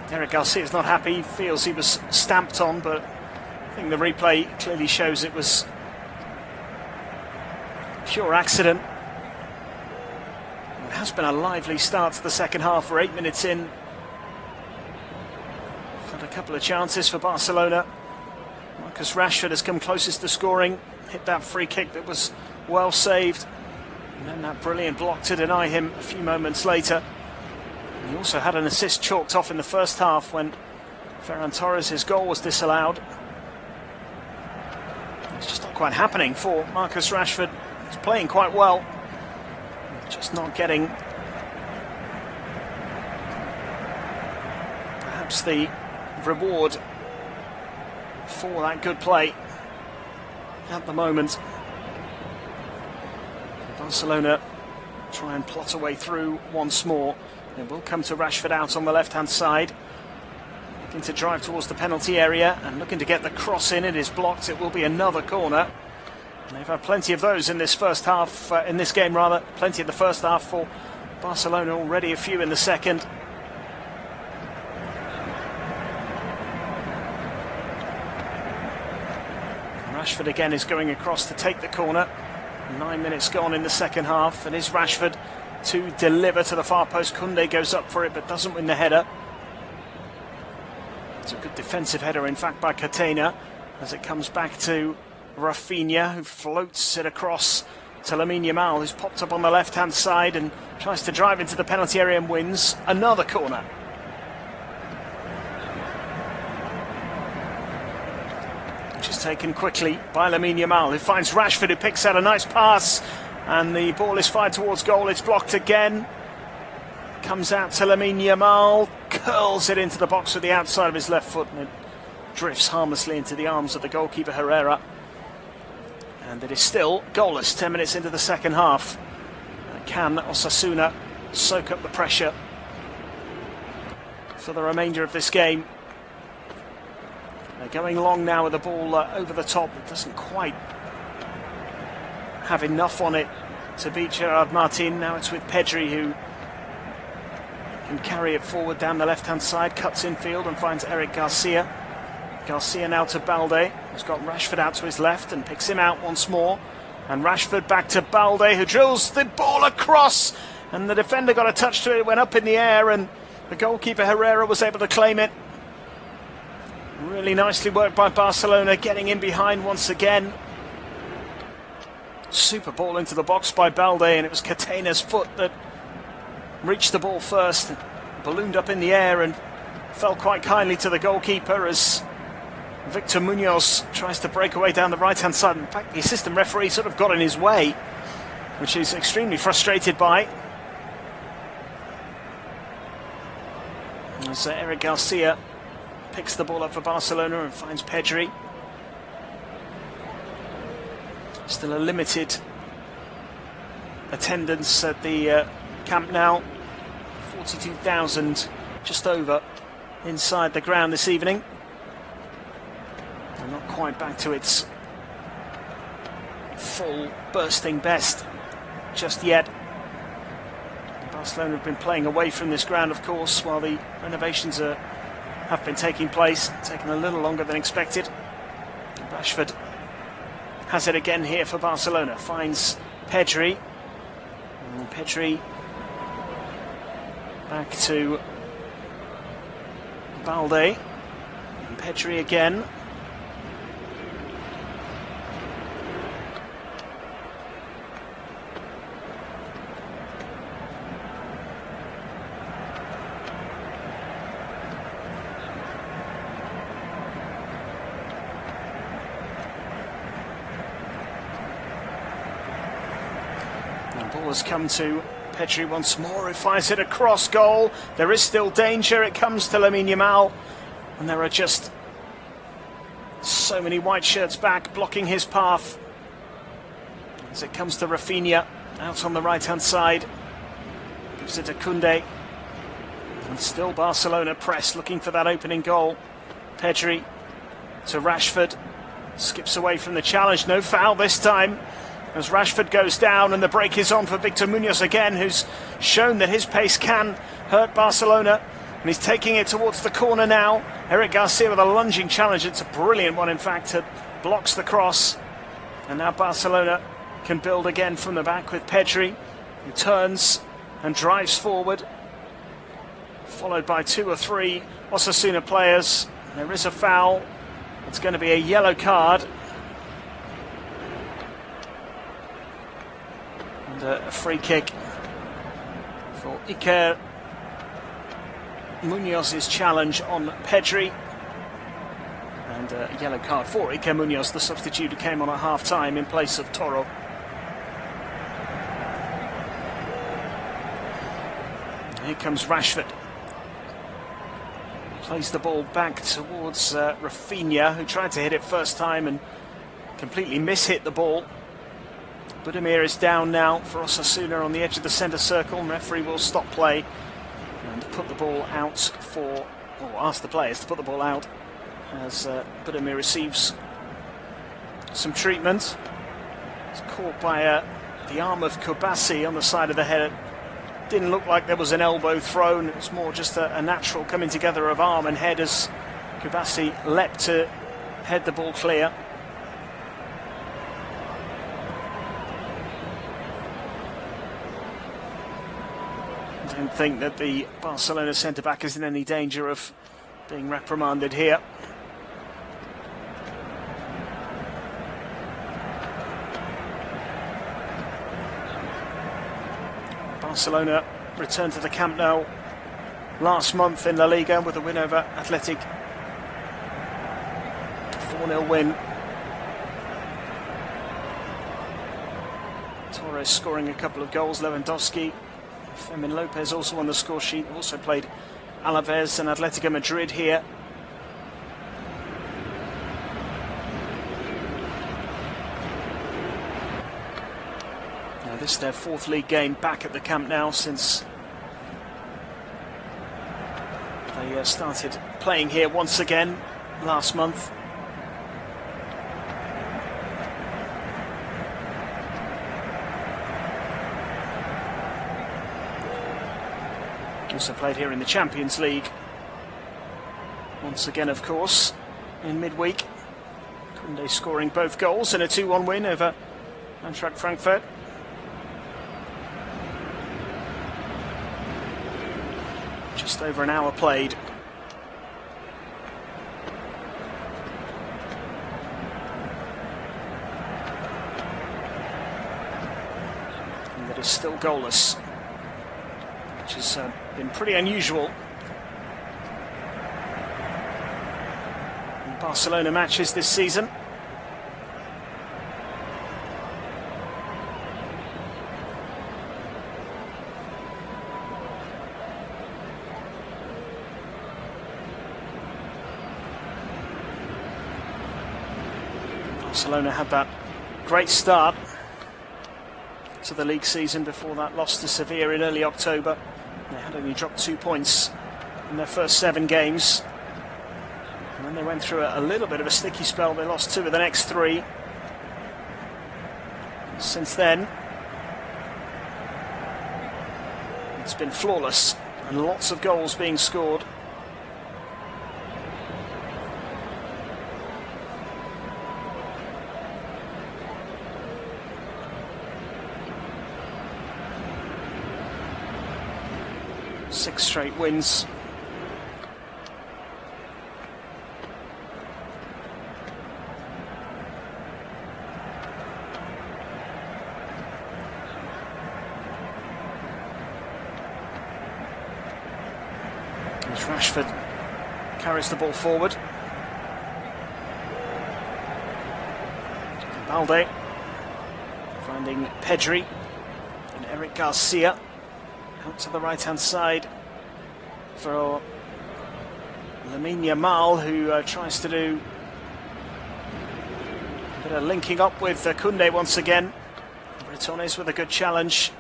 Eric Garcia is not happy. He feels he was stamped on, but I think the replay clearly shows it was pure accident. It has been a lively start to the second half. We're 8 minutes in. Had a couple of chances for Barcelona. Marcus Rashford has come closest to scoring. Hit that free kick that was well saved. And then that brilliant block to deny him a few moments later. He also had an assist chalked off in the first half when Ferran Torres' goal was disallowed. It's just not quite happening for Marcus Rashford. He's playing quite well, just not getting perhaps the reward for that good play at the moment. Barcelona try and plot a way through once more. It will come to Rashford out on the left-hand side, looking to drive towards the penalty area and looking to get the cross in. It is blocked. It will be another corner. And they've had plenty of those in this first half, in this game rather. Plenty in the first half for Barcelona, already a few in the second. Rashford again is going across to take the corner. 9 minutes gone in the second half, and is Rashford to deliver to the far post. Koundé goes up for it but doesn't win the header. It's a good defensive header in fact by Catena, as it comes back to Rafinha, who floats it across to Lamine Yamal, who's popped up on the left hand side and tries to drive into the penalty area and wins another corner. Which is taken quickly by Lamine Yamal, who finds Rashford, who picks out a nice pass, and the ball is fired towards goal. It's blocked again. comes out to Lamine Yamal, curls it into the box with the outside of his left foot, and it drifts harmlessly into the arms of the goalkeeper Herrera. And it is still goalless 10 minutes into the second half. Can Osasuna soak up the pressure for the remainder of this game? They're going long now with the ball over the top. It doesn't quite have enough on it to beat Gerard Martin. Now it's with Pedri, who can carry it forward down the left-hand side, cuts infield and finds Eric Garcia. Garcia now to Balde, who's got Rashford out to his left and picks him out once more. And Rashford back to Balde, who drills the ball across. And the defender got a touch to it, went up in the air, and the goalkeeper Herrera was able to claim it. Really nicely worked by Barcelona, getting in behind once again. Super ball into the box by Balde, and it was Catena's foot that reached the ball first, ballooned up in the air and fell quite kindly to the goalkeeper as Victor Munoz tries to break away down the right-hand side. In fact, the assistant referee sort of got in his way, which he's extremely frustrated by. As Eric Garcia picks the ball up for Barcelona and finds Pedri. Still a limited attendance at the Camp Nou. 42,000 just over inside the ground this evening. And not quite back to its full bursting best just yet. Barcelona have been playing away from this ground, of course, while the renovations have been taking place, taking a little longer than expected. Rashford has it again here for Barcelona, finds Pedri. And Pedri back to Balde. And Pedri again. The ball has come to Pedri once more, who fires it across goal. There is still danger. It comes to Lamine Yamal, and there are just so many white shirts back blocking his path as it comes to Rafinha out on the right-hand side. Gives it to Koundé, and still Barcelona press, looking for that opening goal. Pedri to Rashford, skips away from the challenge. No foul this time, as Rashford goes down, and the break is on for Victor Munoz again, who's shown that his pace can hurt Barcelona, and he's taking it towards the corner now. Eric Garcia with a lunging challenge. It's a brilliant one, in fact. It blocks the cross, and now Barcelona can build again from the back with Pedri, who turns and drives forward, followed by two or three Osasuna players. There is a foul. It's going to be a yellow card. And a free kick for Iker Munoz's challenge on Pedri. And a yellow card for Iker Munoz, the substitute who came on at half-time in place of Toro. Here comes Rashford. Plays the ball back towards Rafinha, who tried to hit it first time and completely mishit the ball. Budimir is down now for Osasuna on the edge of the centre circle, and referee will stop play and put the ball out for, or ask the players to put the ball out as Budimir receives some treatment. It's caught by the arm of Kubasi on the side of the head. Didn't look like there was an elbow thrown. It was more just a natural coming together of arm and head as Kubasi leapt to head the ball clear. I don't think that the Barcelona centre-back is in any danger of being reprimanded here. Barcelona returned to the Camp Nou last month in LaLiga with a win over Athletic. 4-0 win. Torres scoring a couple of goals, Lewandowski Fermin Lopez also on the score sheet, also played Alaves and Atletico Madrid here. Now this is their fourth league game back at the Camp Nou since they started playing here once again last month. Also played here in the Champions League once again, of course, in midweek. Kunde scoring both goals in a 2-1 win over Eintracht Frankfurt. Just over an hour played. And that is still goalless, which has been pretty unusual in Barcelona matches this season. Barcelona had that great start to the league season before that loss to Sevilla in early October. They had only dropped 2 points in their first 7 games. And when they went through a little bit of a sticky spell, they lost 2 of the next 3. Since then, it's been flawless and lots of goals being scored. Six straight wins. As Rashford carries the ball forward. Balde finding Pedri and Eric Garcia. Out to the right-hand side for Lamine Yamal, who tries to do a bit of linking up with Kunde once again. Bretones with a good challenge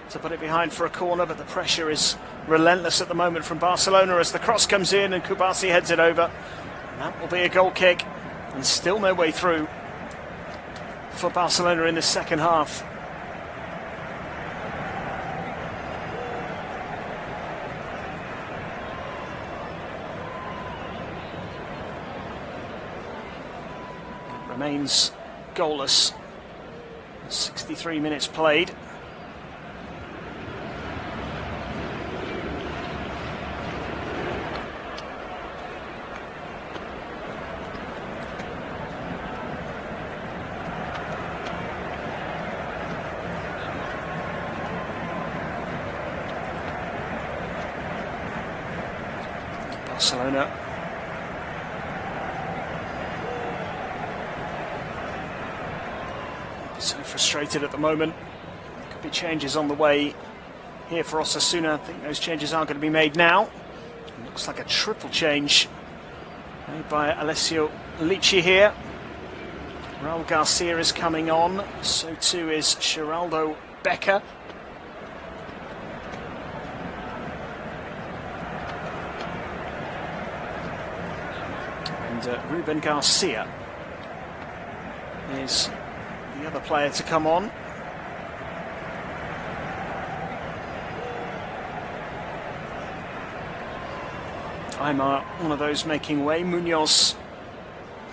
to put it behind for a corner, but the pressure is relentless at the moment from Barcelona as the cross comes in and Kubasi heads it over. And that will be a goal kick, and still no way through for Barcelona in the second half. Remains goalless. 63 minutes played. Barcelona so frustrated at the moment. There could be changes on the way here for Osasuna. I think those changes are going to be made now. It looks like a triple change made by Alessio Lici here. Raul Garcia is coming on, so too is Geraldo Becker. And Ruben Garcia is the other player to come on. Aymar, one of those making way. Munoz,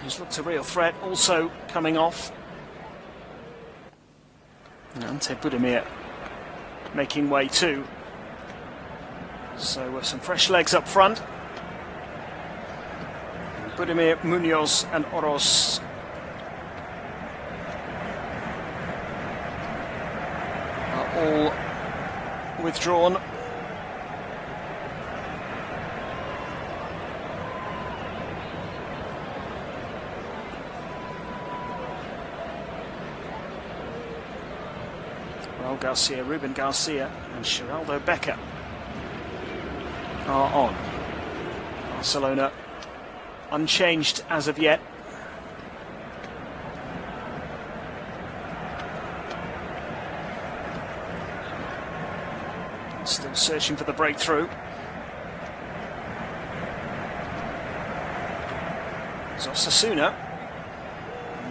who's looked a real threat, also coming off. And Ante Budimir making way too. So some fresh legs up front. Budimir, Munoz and Oroz all withdrawn. Raul Garcia, Ruben Garcia and Geraldo Becker are on. Barcelona unchanged as of yet. Still searching for the breakthrough. As Osasuna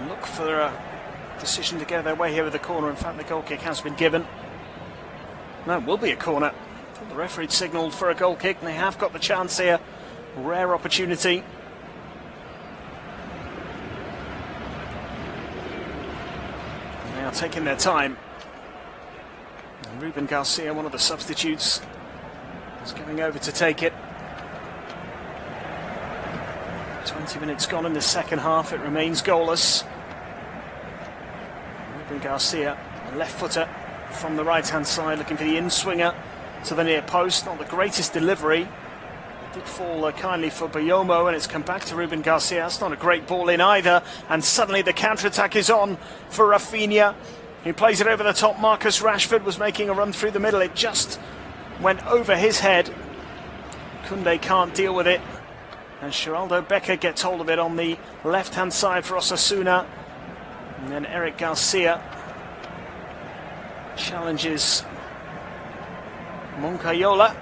look for a decision to go their way here with the corner. In fact, the goal kick has been given. No, it will be a corner. The referee signalled for a goal kick, and they have got the chance here. Rare opportunity. They are taking their time. And Ruben Garcia, one of the substitutes, is going over to take it. 20 minutes gone in the second half. It remains goalless. Ruben Garcia, a left footer from the right hand side, looking for the in-swinger to the near post. Not the greatest delivery. It did fall kindly for Bayomo, and it's come back to Ruben Garcia. That's not a great ball in either. And suddenly the counter-attack is on for Rafinha. He plays it over the top. Marcus Rashford was making a run through the middle. It just went over his head. Koundé can't deal with it. And Geraldo Becker gets hold of it on the left-hand side for Osasuna. And then Eric Garcia challenges Moncayola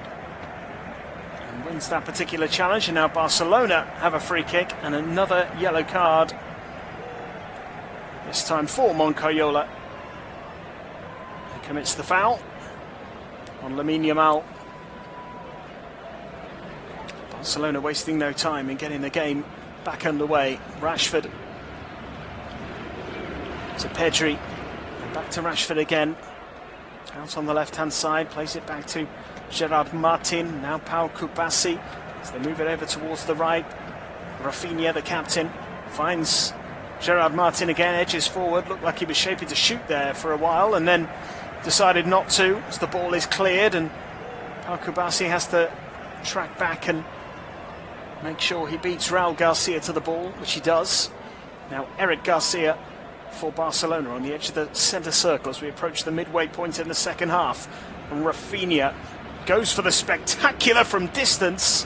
and wins that particular challenge. And now Barcelona have a free kick and another yellow card. This time for Moncayola. He commits the foul on Lamine Yamal. Barcelona wasting no time in getting the game back underway. Rashford to Pedri, and back to Rashford again. Out on the left-hand side, plays it back to Gerard Martin. Now Pau Kubasi as they move it over towards the right. Rafinha, the captain, finds Gerard Martin again, edges forward. Looked like he was shaping to shoot there for a while, and then decided not to as the ball is cleared, and Pau Kubasi has to track back and make sure he beats Raul Garcia to the ball, which he does. Now Eric Garcia for Barcelona on the edge of the centre circle as we approach the midway point in the second half. And Rafinha goes for the spectacular from distance.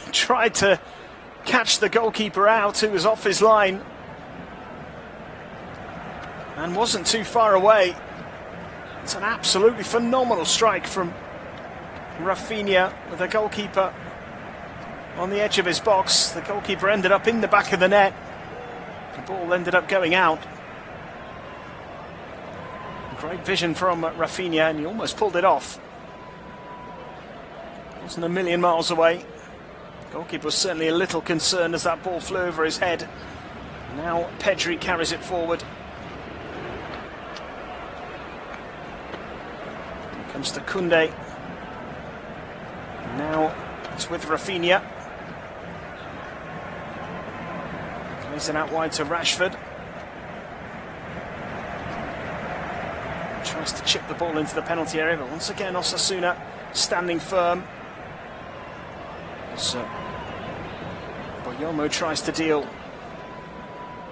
He tried to catch the goalkeeper out, who was off his line and wasn't too far away. It's an absolutely phenomenal strike from Rafinha with the goalkeeper on the edge of his box. The goalkeeper ended up in the back of the net. The ball ended up going out. Great vision from Rafinha, and he almost pulled it off. Wasn't a million miles away. The goalkeeper was certainly a little concerned as that ball flew over his head. Now Pedri carries it forward. Here comes to Koundé. Now it's with Rafinha. Plays it out wide to Rashford. Tries to chip the ball into the penalty area, but once again Osasuna standing firm. As Bayomo tries to deal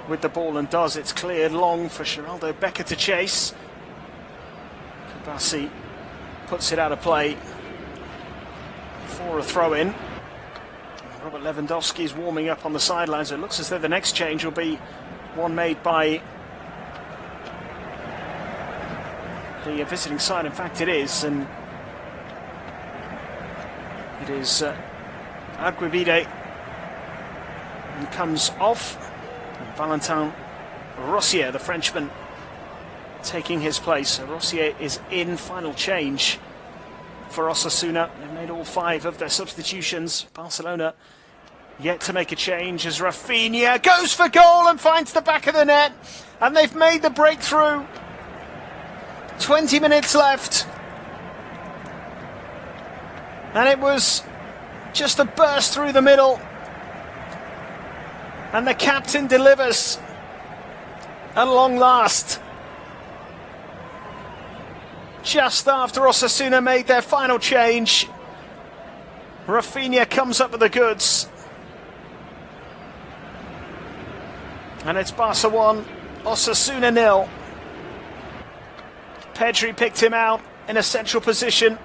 with the ball and does. It's cleared long for Geraldo Becker to chase. Kubasi puts it out of play for a throw-in. Robert Lewandowski is warming up on the sidelines. It looks as though the next change will be one made by the visiting side. In fact, it is, and it is Aguibide, and comes off. And Valentin Rossier, the Frenchman, taking his place. So Rossier is in. Final change for Osasuna. They've made all 5 of their substitutions. Barcelona yet to make a change as Rafinha goes for goal and finds the back of the net, and they've made the breakthrough. 20 minutes left, and it was just a burst through the middle, and the captain delivers at long last. Just after Osasuna made their final change, Rafinha comes up with the goods, and it's Barca 1, Osasuna 0. Pedri picked him out in a central position.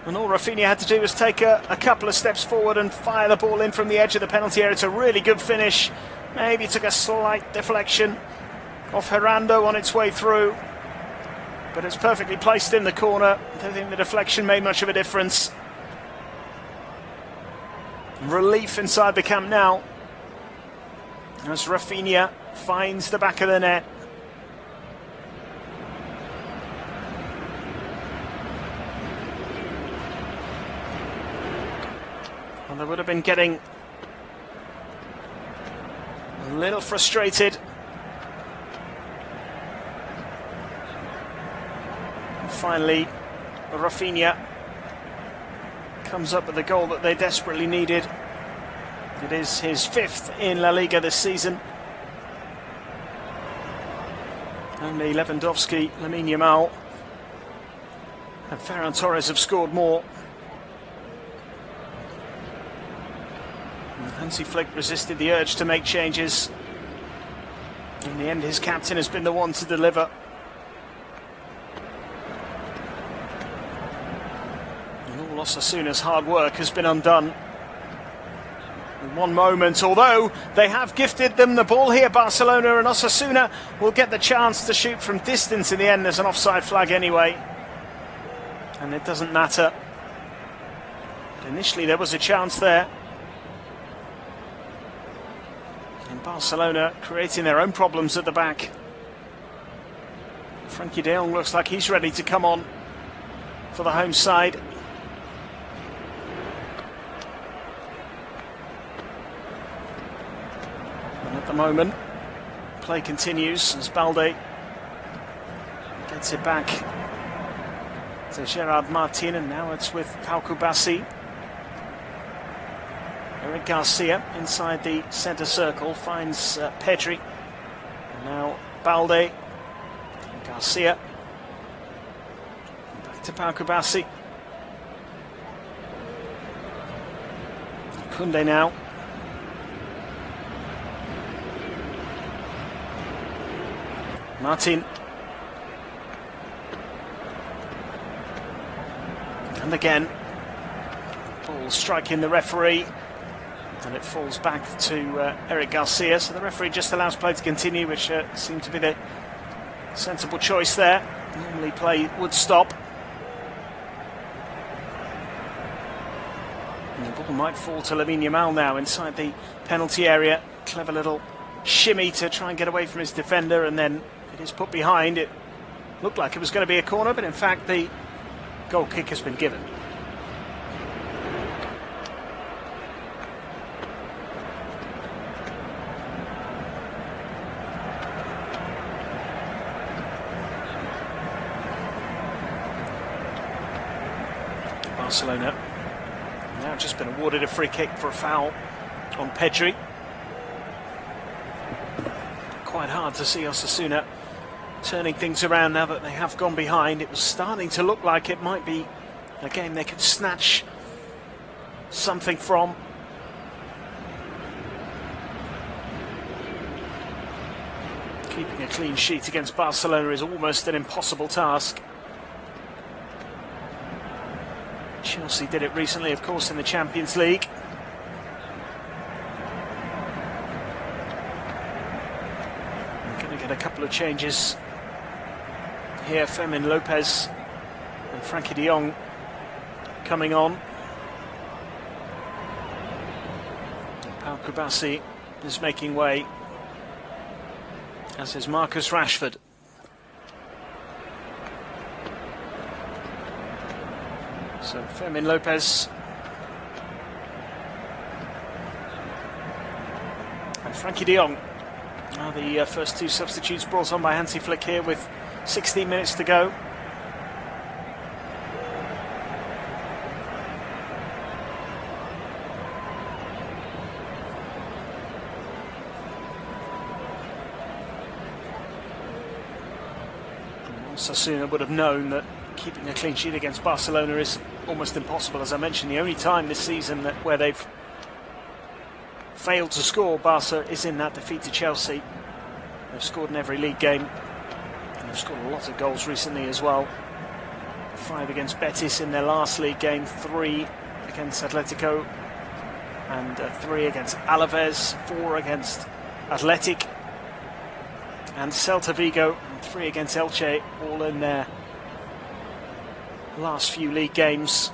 And all Rafinha had to do was take a couple of steps forward and fire the ball in from the edge of the penalty area. It's a really good finish. Maybe took a slight deflection off Herando on its way through. But it's perfectly placed in the corner. I don't think the deflection made much of a difference. Relief inside the camp now as Rafinha finds the back of the net. They would have been getting a little frustrated. And finally, Rafinha comes up with the goal that they desperately needed. It is his 5th in La Liga this season. Only Lewandowski, Lamine Yamal and Ferran Torres have scored more. Hansi Flick resisted the urge to make changes. In the end, his captain has been the one to deliver. And all Osasuna's hard work has been undone. In one moment, although they have gifted them the ball here, Barcelona, and Osasuna will get the chance to shoot from distance in the end. There's an offside flag anyway. And it doesn't matter. But initially, there was a chance there. And Barcelona creating their own problems at the back. Frankie de Jong looks like he's ready to come on for the home side. And at the moment, play continues as Balde gets it back to Gerard Martin, and now it's with Pau Kubasi. Eric Garcia inside the centre circle finds Pedri. And now Balde and Garcia. Back to Pau Kubasi. Kunde now. Martin. And again, ball striking the referee. And it falls back to Eric Garcia, so the referee just allows play to continue, which seemed to be the sensible choice there. Normally play would stop. And the ball might fall to Lamine Yamal now inside the penalty area. Clever little shimmy to try and get away from his defender, and then it is put behind. It looked like it was going to be a corner, but in fact the goal kick has been given. Barcelona now just been awarded a free kick for a foul on Pedri. Quite hard to see Osasuna turning things around now that they have gone behind. It was starting to look like it might be a game they could snatch something from. Keeping a clean sheet against Barcelona is almost an impossible task. Chelsea did it recently, of course, in the Champions League. I'm going to get a couple of changes here. Fermin Lopez and Frankie de Jong coming on. And Pau Kubasi is making way, as is Marcus Rashford. So Fermin Lopez and Frankie de Jong are the first two substitutes brought on by Hansi Flick here with 16 minutes to go. Osasuna would have known that keeping a clean sheet against Barcelona is almost impossible. As I mentioned, the only time this season where they've failed to score, Barca, is in that defeat to Chelsea. They've scored in every league game. They've scored a lot of goals recently as well. 5 against Betis in their last league game, 3 against Atletico, and 3 against Alaves, 4 against Athletic and Celta Vigo, and 3 against Elche, all in their last few league games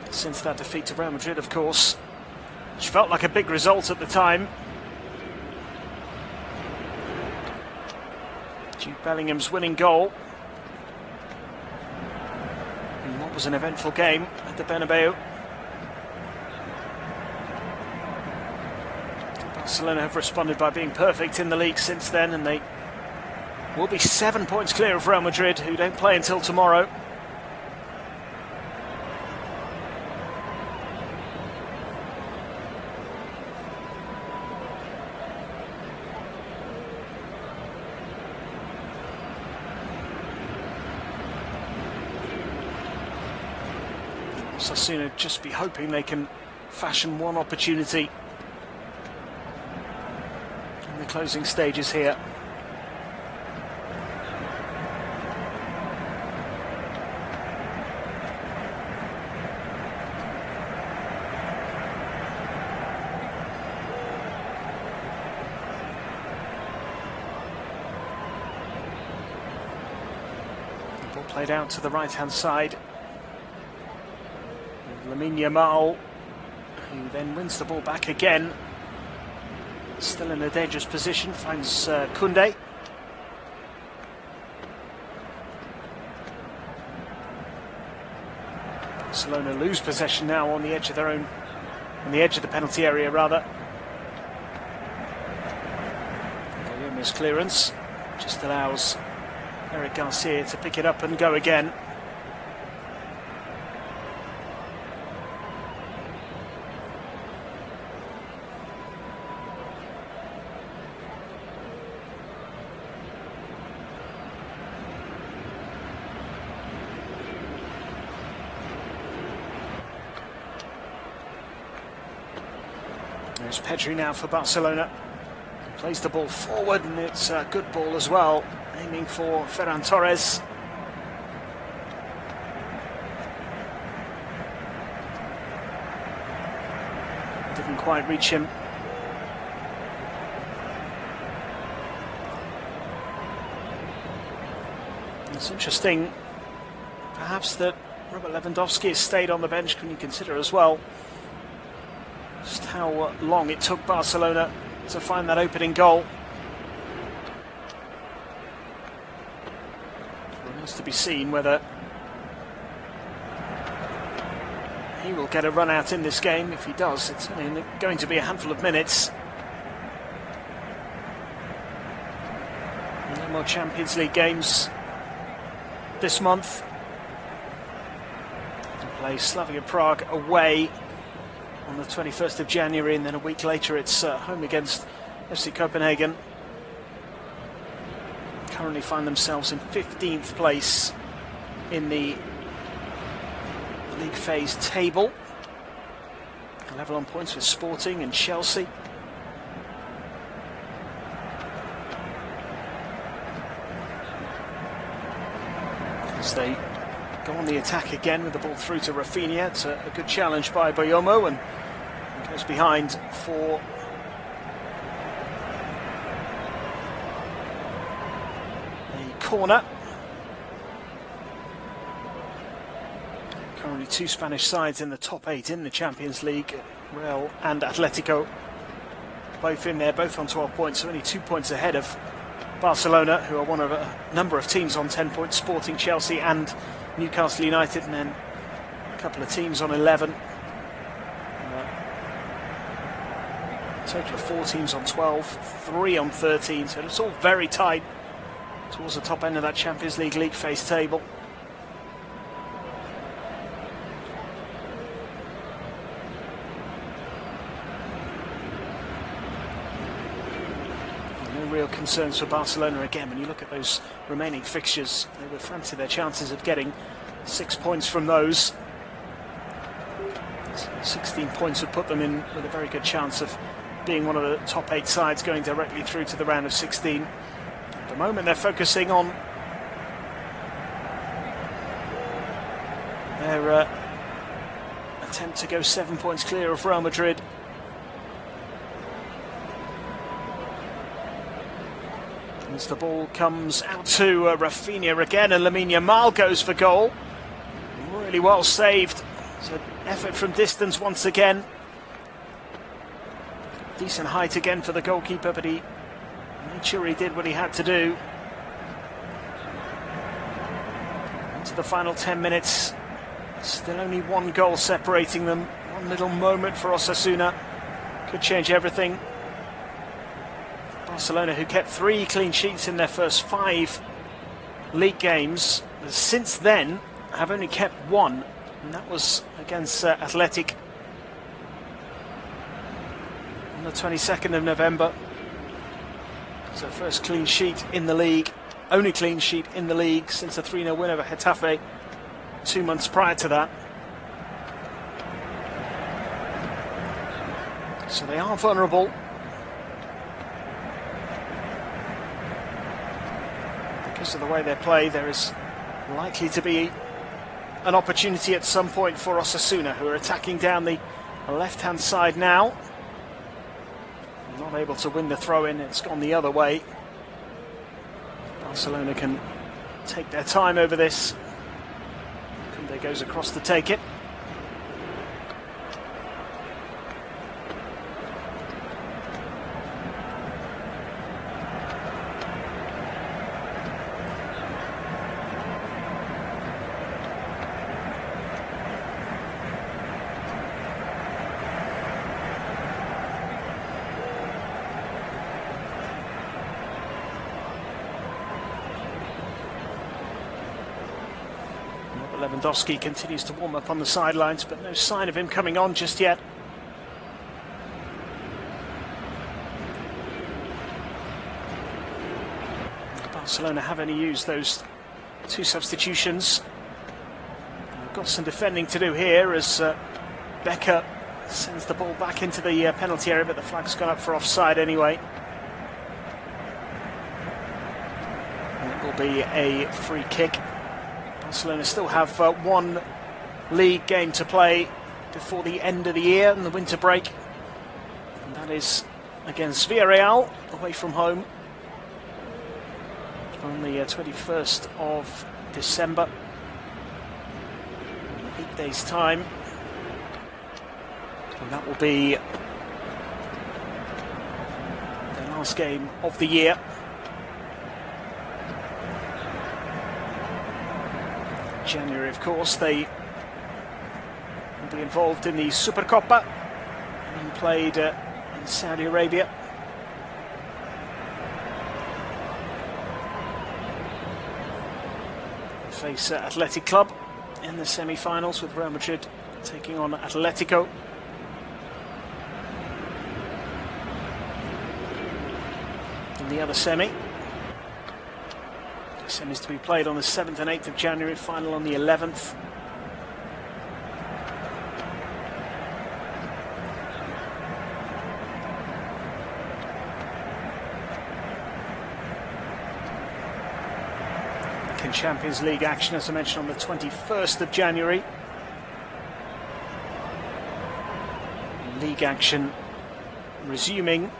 since that defeat to Real Madrid, of course, which felt like a big result at the time. Jude Bellingham's winning goal. And what was an eventful game at the Bernabeu. Barcelona have responded by being perfect in the league since then, and they will be 7 points clear of Real Madrid, who don't play until tomorrow. Osasuna just be hoping they can fashion one opportunity in the closing stages here. The ball played out to the right-hand side. Lamine Yamal, who then wins the ball back again, still in a dangerous position, finds Koundé. Barcelona lose possession now on the edge of the penalty area rather. Guillermo's clearance just allows Eric Garcia to pick it up and go again. There's Pedri now for Barcelona. He plays the ball forward, and it's a good ball as well, aiming for Ferran Torres. Didn't quite reach him. It's interesting, perhaps, that Robert Lewandowski has stayed on the bench. Can you consider as well just how long it took Barcelona to find that opening goal? It remains to be seen whether he will get a run out in this game. If he does, it's only going to be a handful of minutes. No more Champions League games this month. To play Slavia Prague away on the 21st of January, and then a week later it's home against FC Copenhagen. Currently find themselves in 15th place in the league phase table, level on points with Sporting and Chelsea. As they go on the attack again with the ball through to Rafinha. It's a good challenge by Boyomo, and goes behind for a corner. Currently 2 Spanish sides in the top 8 in the Champions League, Real and Atletico, both in there, both on 12 points, so only 2 points ahead of Barcelona, who are one of a number of teams on 10 points, Sporting, Chelsea and Newcastle United, and then a couple of teams on 11. A total of 4 teams on 12, 3 on 13, so it's all very tight towards the top end of that Champions League league phase table. Real concerns for Barcelona again. When you look at those remaining fixtures, they would fancy their chances of getting 6 points from those. 16 points would put them in with a very good chance of being one of the top 8 sides going directly through to the round of 16. the moment they're focusing on their attempt to go 7 points clear of Real Madrid. As the ball comes out to Rafinha again, and Lamine Yamal goes for goal. Really well saved. It's an effort from distance once again. Decent height again for the goalkeeper, but he made sure he did what he had to do. Into the final 10 minutes. Still only one goal separating them. One little moment for Osasuna could change everything. Barcelona, who kept 3 clean sheets in their first 5 league games, since then have only kept 1, and that was against Athletic on the 22nd of November. It's their first clean sheet in the league, only clean sheet in the league since a 3-0 win over Getafe 2 months prior to that. So they are vulnerable. Because of the way they play, there is likely to be an opportunity at some point for Osasuna, who are attacking down the left-hand side now. Not able to win the throw-in, it's gone the other way. Barcelona can take their time over this. Kunde goes across to take it. Lewandowski continues to warm up on the sidelines, but no sign of him coming on just yet. Barcelona have only used those 2 substitutions. We've got some defending to do here as Becker sends the ball back into the penalty area, but the flag's gone up for offside anyway. And it will be a free kick. Barcelona still have 1 league game to play before the end of the year and the winter break. And that is against Villarreal, away from home, on the 21st of December. In 8 days' time. And that will be their last game of the year. January, of course, they will be involved in the Supercopa, being played in Saudi Arabia. They face Athletic Club in the semi-finals, with Real Madrid taking on Atletico. In the other semi. Semis to be played on the 7th and 8th of January, final on the 11th. In Champions League action, as I mentioned, on the 21st of January. League action resuming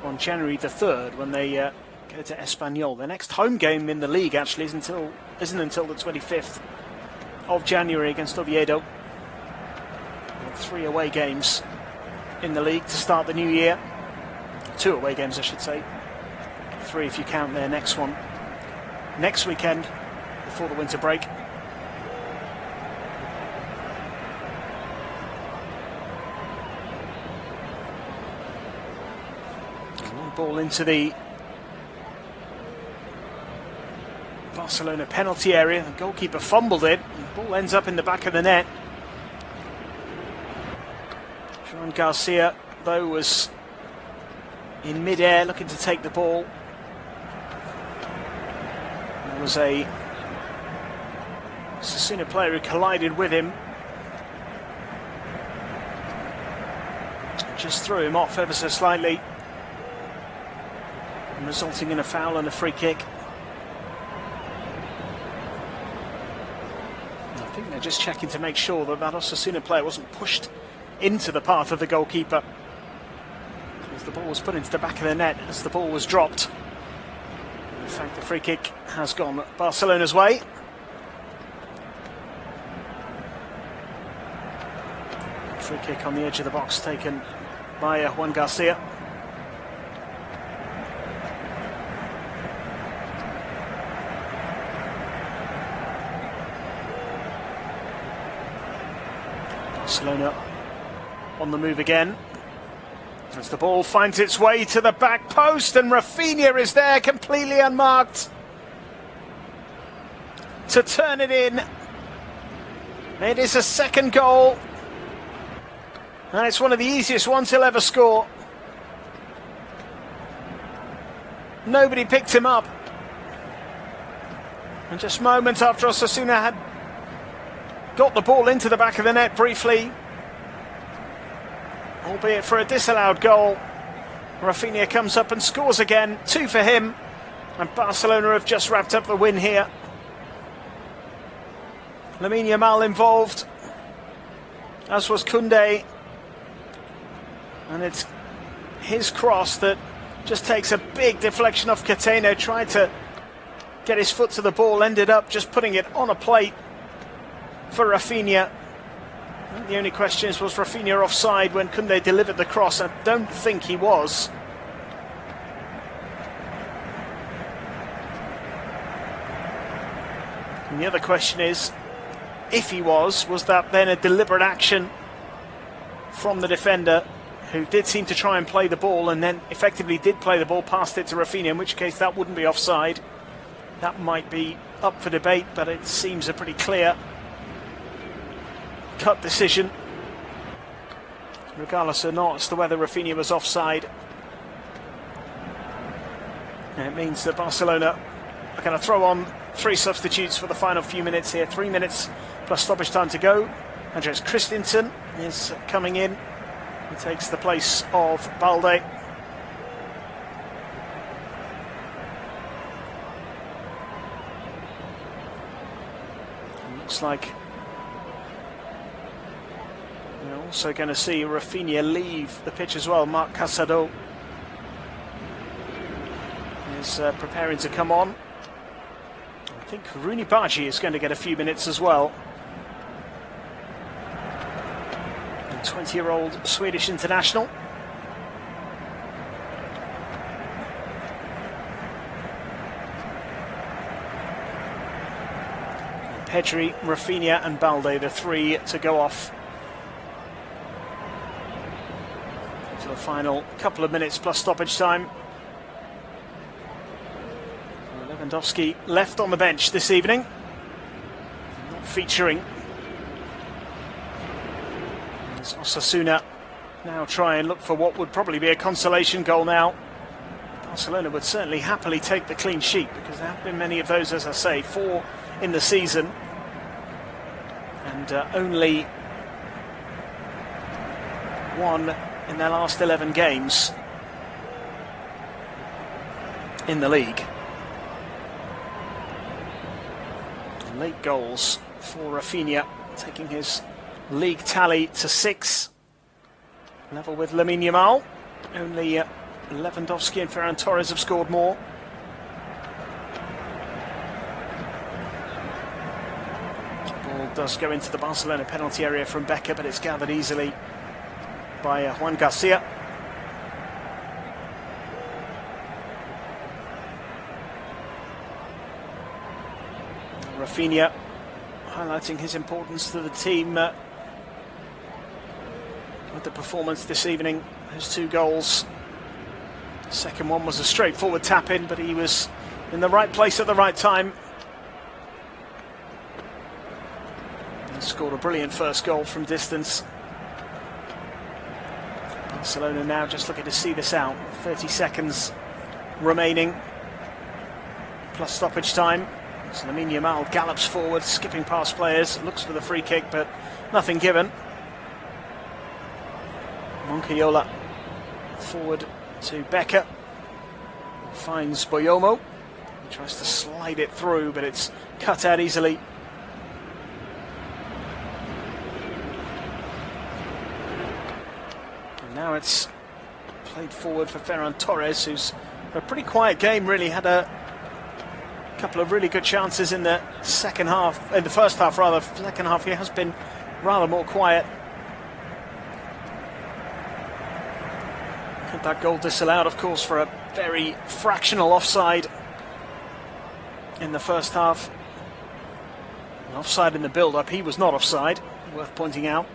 on January the 3rd when they go to Espanyol. Their next home game in the league actually isn't until the 25th of January against Oviedo. 3 away games in the league to start the new year. 2 away games, I should say. 3 if you count their next one next weekend before the winter break. Long ball into the Barcelona penalty area. The goalkeeper fumbled it. The ball ends up in the back of the net. Joan Garcia, though, was in mid-air looking to take the ball. There was a Osasuna player who collided with him. Just threw him off ever so slightly. resulting in a foul and a free kick. I think they're just checking to make sure that Osasuna player wasn't pushed into the path of the goalkeeper, as the ball was put into the back of the net as the ball was dropped. In fact, the free kick has gone Barcelona's way. Free kick on the edge of the box taken by Juan Garcia. Barcelona on the move again as the ball finds its way to the back post, and Rafinha is there completely unmarked to turn it in. It is a second goal, and it's one of the easiest ones he'll ever score. Nobody picked him up, and just moments after Osasuna had got the ball into the back of the net briefly, albeit for a disallowed goal, Rafinha comes up and scores again. 2 for him, and Barcelona have just wrapped up the win here. Lamine Yamal involved, as was Koundé, and it's his cross that just takes a big deflection off Cateno. Tried to get his foot to the ball, ended up just putting it on a plate for Rafinha. The only question is, was Rafinha offside when Koundé delivered the cross? I don't think he was. And the other question is, if he was that then a deliberate action from the defender, who did seem to try and play the ball and then effectively did play the ball, passed it to Rafinha, in which case that wouldn't be offside. That might be up for debate, but it seems a pretty clear cut decision, regardless or not as to whether Rafinha was offside. And it means that Barcelona are going to throw on 3 substitutes for the final few minutes here. 3 minutes plus stoppage time to go. Andres Christensen is coming in. He takes the place of Balde. Looks like we're also going to see Rafinha leave the pitch as well. Marc Casado is preparing to come on. I think Rooney Baji is going to get a few minutes as well. The 20-year-old Swedish international. Pedri, Rafinha and Balde, the 3 to go off to the final couple of minutes plus stoppage time. Lewandowski left on the bench this evening, not featuring. As Osasuna now try and look for what would probably be a consolation goal now. Barcelona would certainly happily take the clean sheet, because there have been many of those, as I say, 4 in the season, and only 1 in their last 11 games in the league. Late goals for Rafinha, taking his league tally to 6, level with Lamine Yamal. Only Lewandowski and Ferran Torres have scored more. The ball does go into the Barcelona penalty area from Becker, but it's gathered easily by Juan Garcia. Rafinha highlighting his importance to the team with the performance this evening. Those 2 goals. The second one was a straightforward tap-in, but he was in the right place at the right time. He scored a brilliant first goal from distance. Barcelona now just looking to see this out. 30 seconds remaining, plus stoppage time. So Lamine Yamal gallops forward, skipping past players, looks for the free kick, but nothing given. Moncayola forward to Becker. Finds Boyomo. He tries to slide it through, but it's cut out easily. And now it's played forward for Ferran Torres, who's had a pretty quiet game, really. Had a couple of really good chances in the second half, in the first half rather. Second half he has been rather more quiet. Had that goal disallowed, of course, for a very fractional offside in the first half. An offside in the build-up. He was not offside, worth pointing out.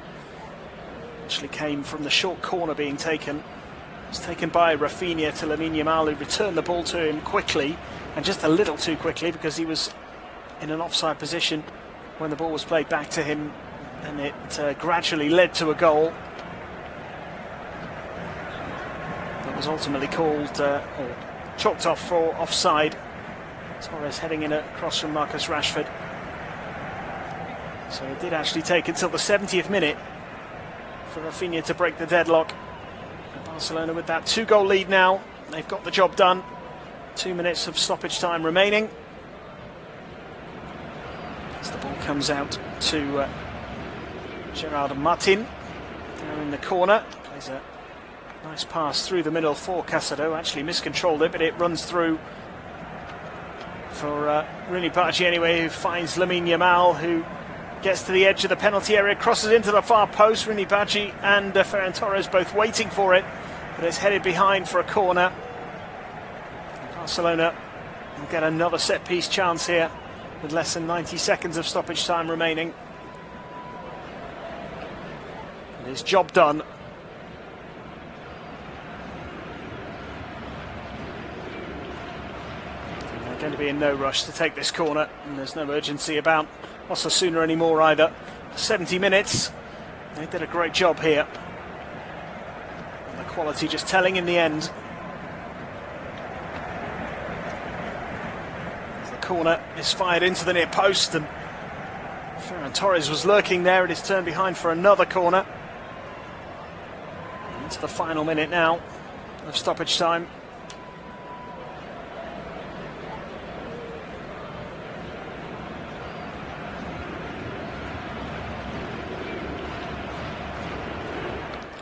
Actually came from the short corner being taken. It was taken by Rafinha to Lamine Yamal, who returned the ball to him quickly, and just a little too quickly, because he was in an offside position when the ball was played back to him, and it gradually led to a goal that was ultimately called or chalked off for offside. Torres heading in across from Marcus Rashford. So it did actually take until the 70th minute for Rafinha to break the deadlock. And Barcelona with that 2-goal lead now. They've got the job done. 2 minutes of stoppage time remaining. As the ball comes out to Gerard Martin. Down in the corner. Plays a nice pass through the middle for Casado. Actually miscontrolled it, but it runs through for Rooney Bargi anyway, who finds Lamine Yamal, who gets to the edge of the penalty area, crosses into the far post. Rooney Bargi and Ferran Torres both waiting for it, but it's headed behind for a corner. Barcelona will get another set-piece chance here with less than 90 seconds of stoppage time remaining. And his job done. They're going to be in no rush to take this corner, and there's no urgency about Osasuna anymore either. 70 minutes. They did a great job here. And the quality just telling in the end. Corner is fired into the near post, and Ferran Torres was lurking there. It is turned behind for another corner. Into the final minute now of stoppage time.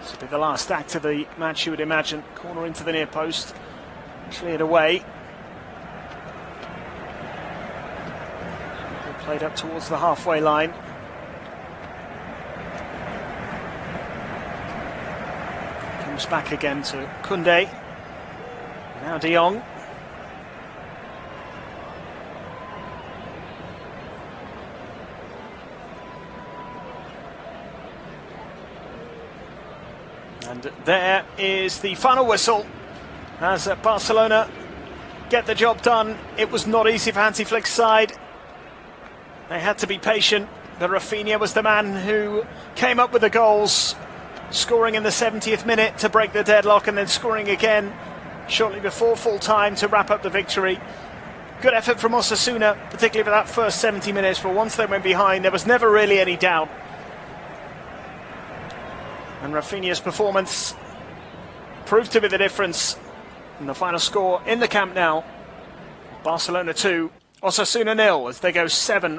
This will be the last act of the match, you would imagine. Corner into the near post, cleared away. Played up towards the halfway line. Comes back again to Koundé. Now De Jong. And there is the final whistle as Barcelona get the job done. It was not easy for Hansi Flick's side. They had to be patient, but Rafinha was the man who came up with the goals, scoring in the 70th minute to break the deadlock, and then scoring again shortly before full time to wrap up the victory. Good effort from Osasuna, particularly for that first 70 minutes, but once they went behind, there was never really any doubt. And Rafinha's performance proved to be the difference in the final score in the Camp Nou. Barcelona 2, Osasuna 0, as they go 7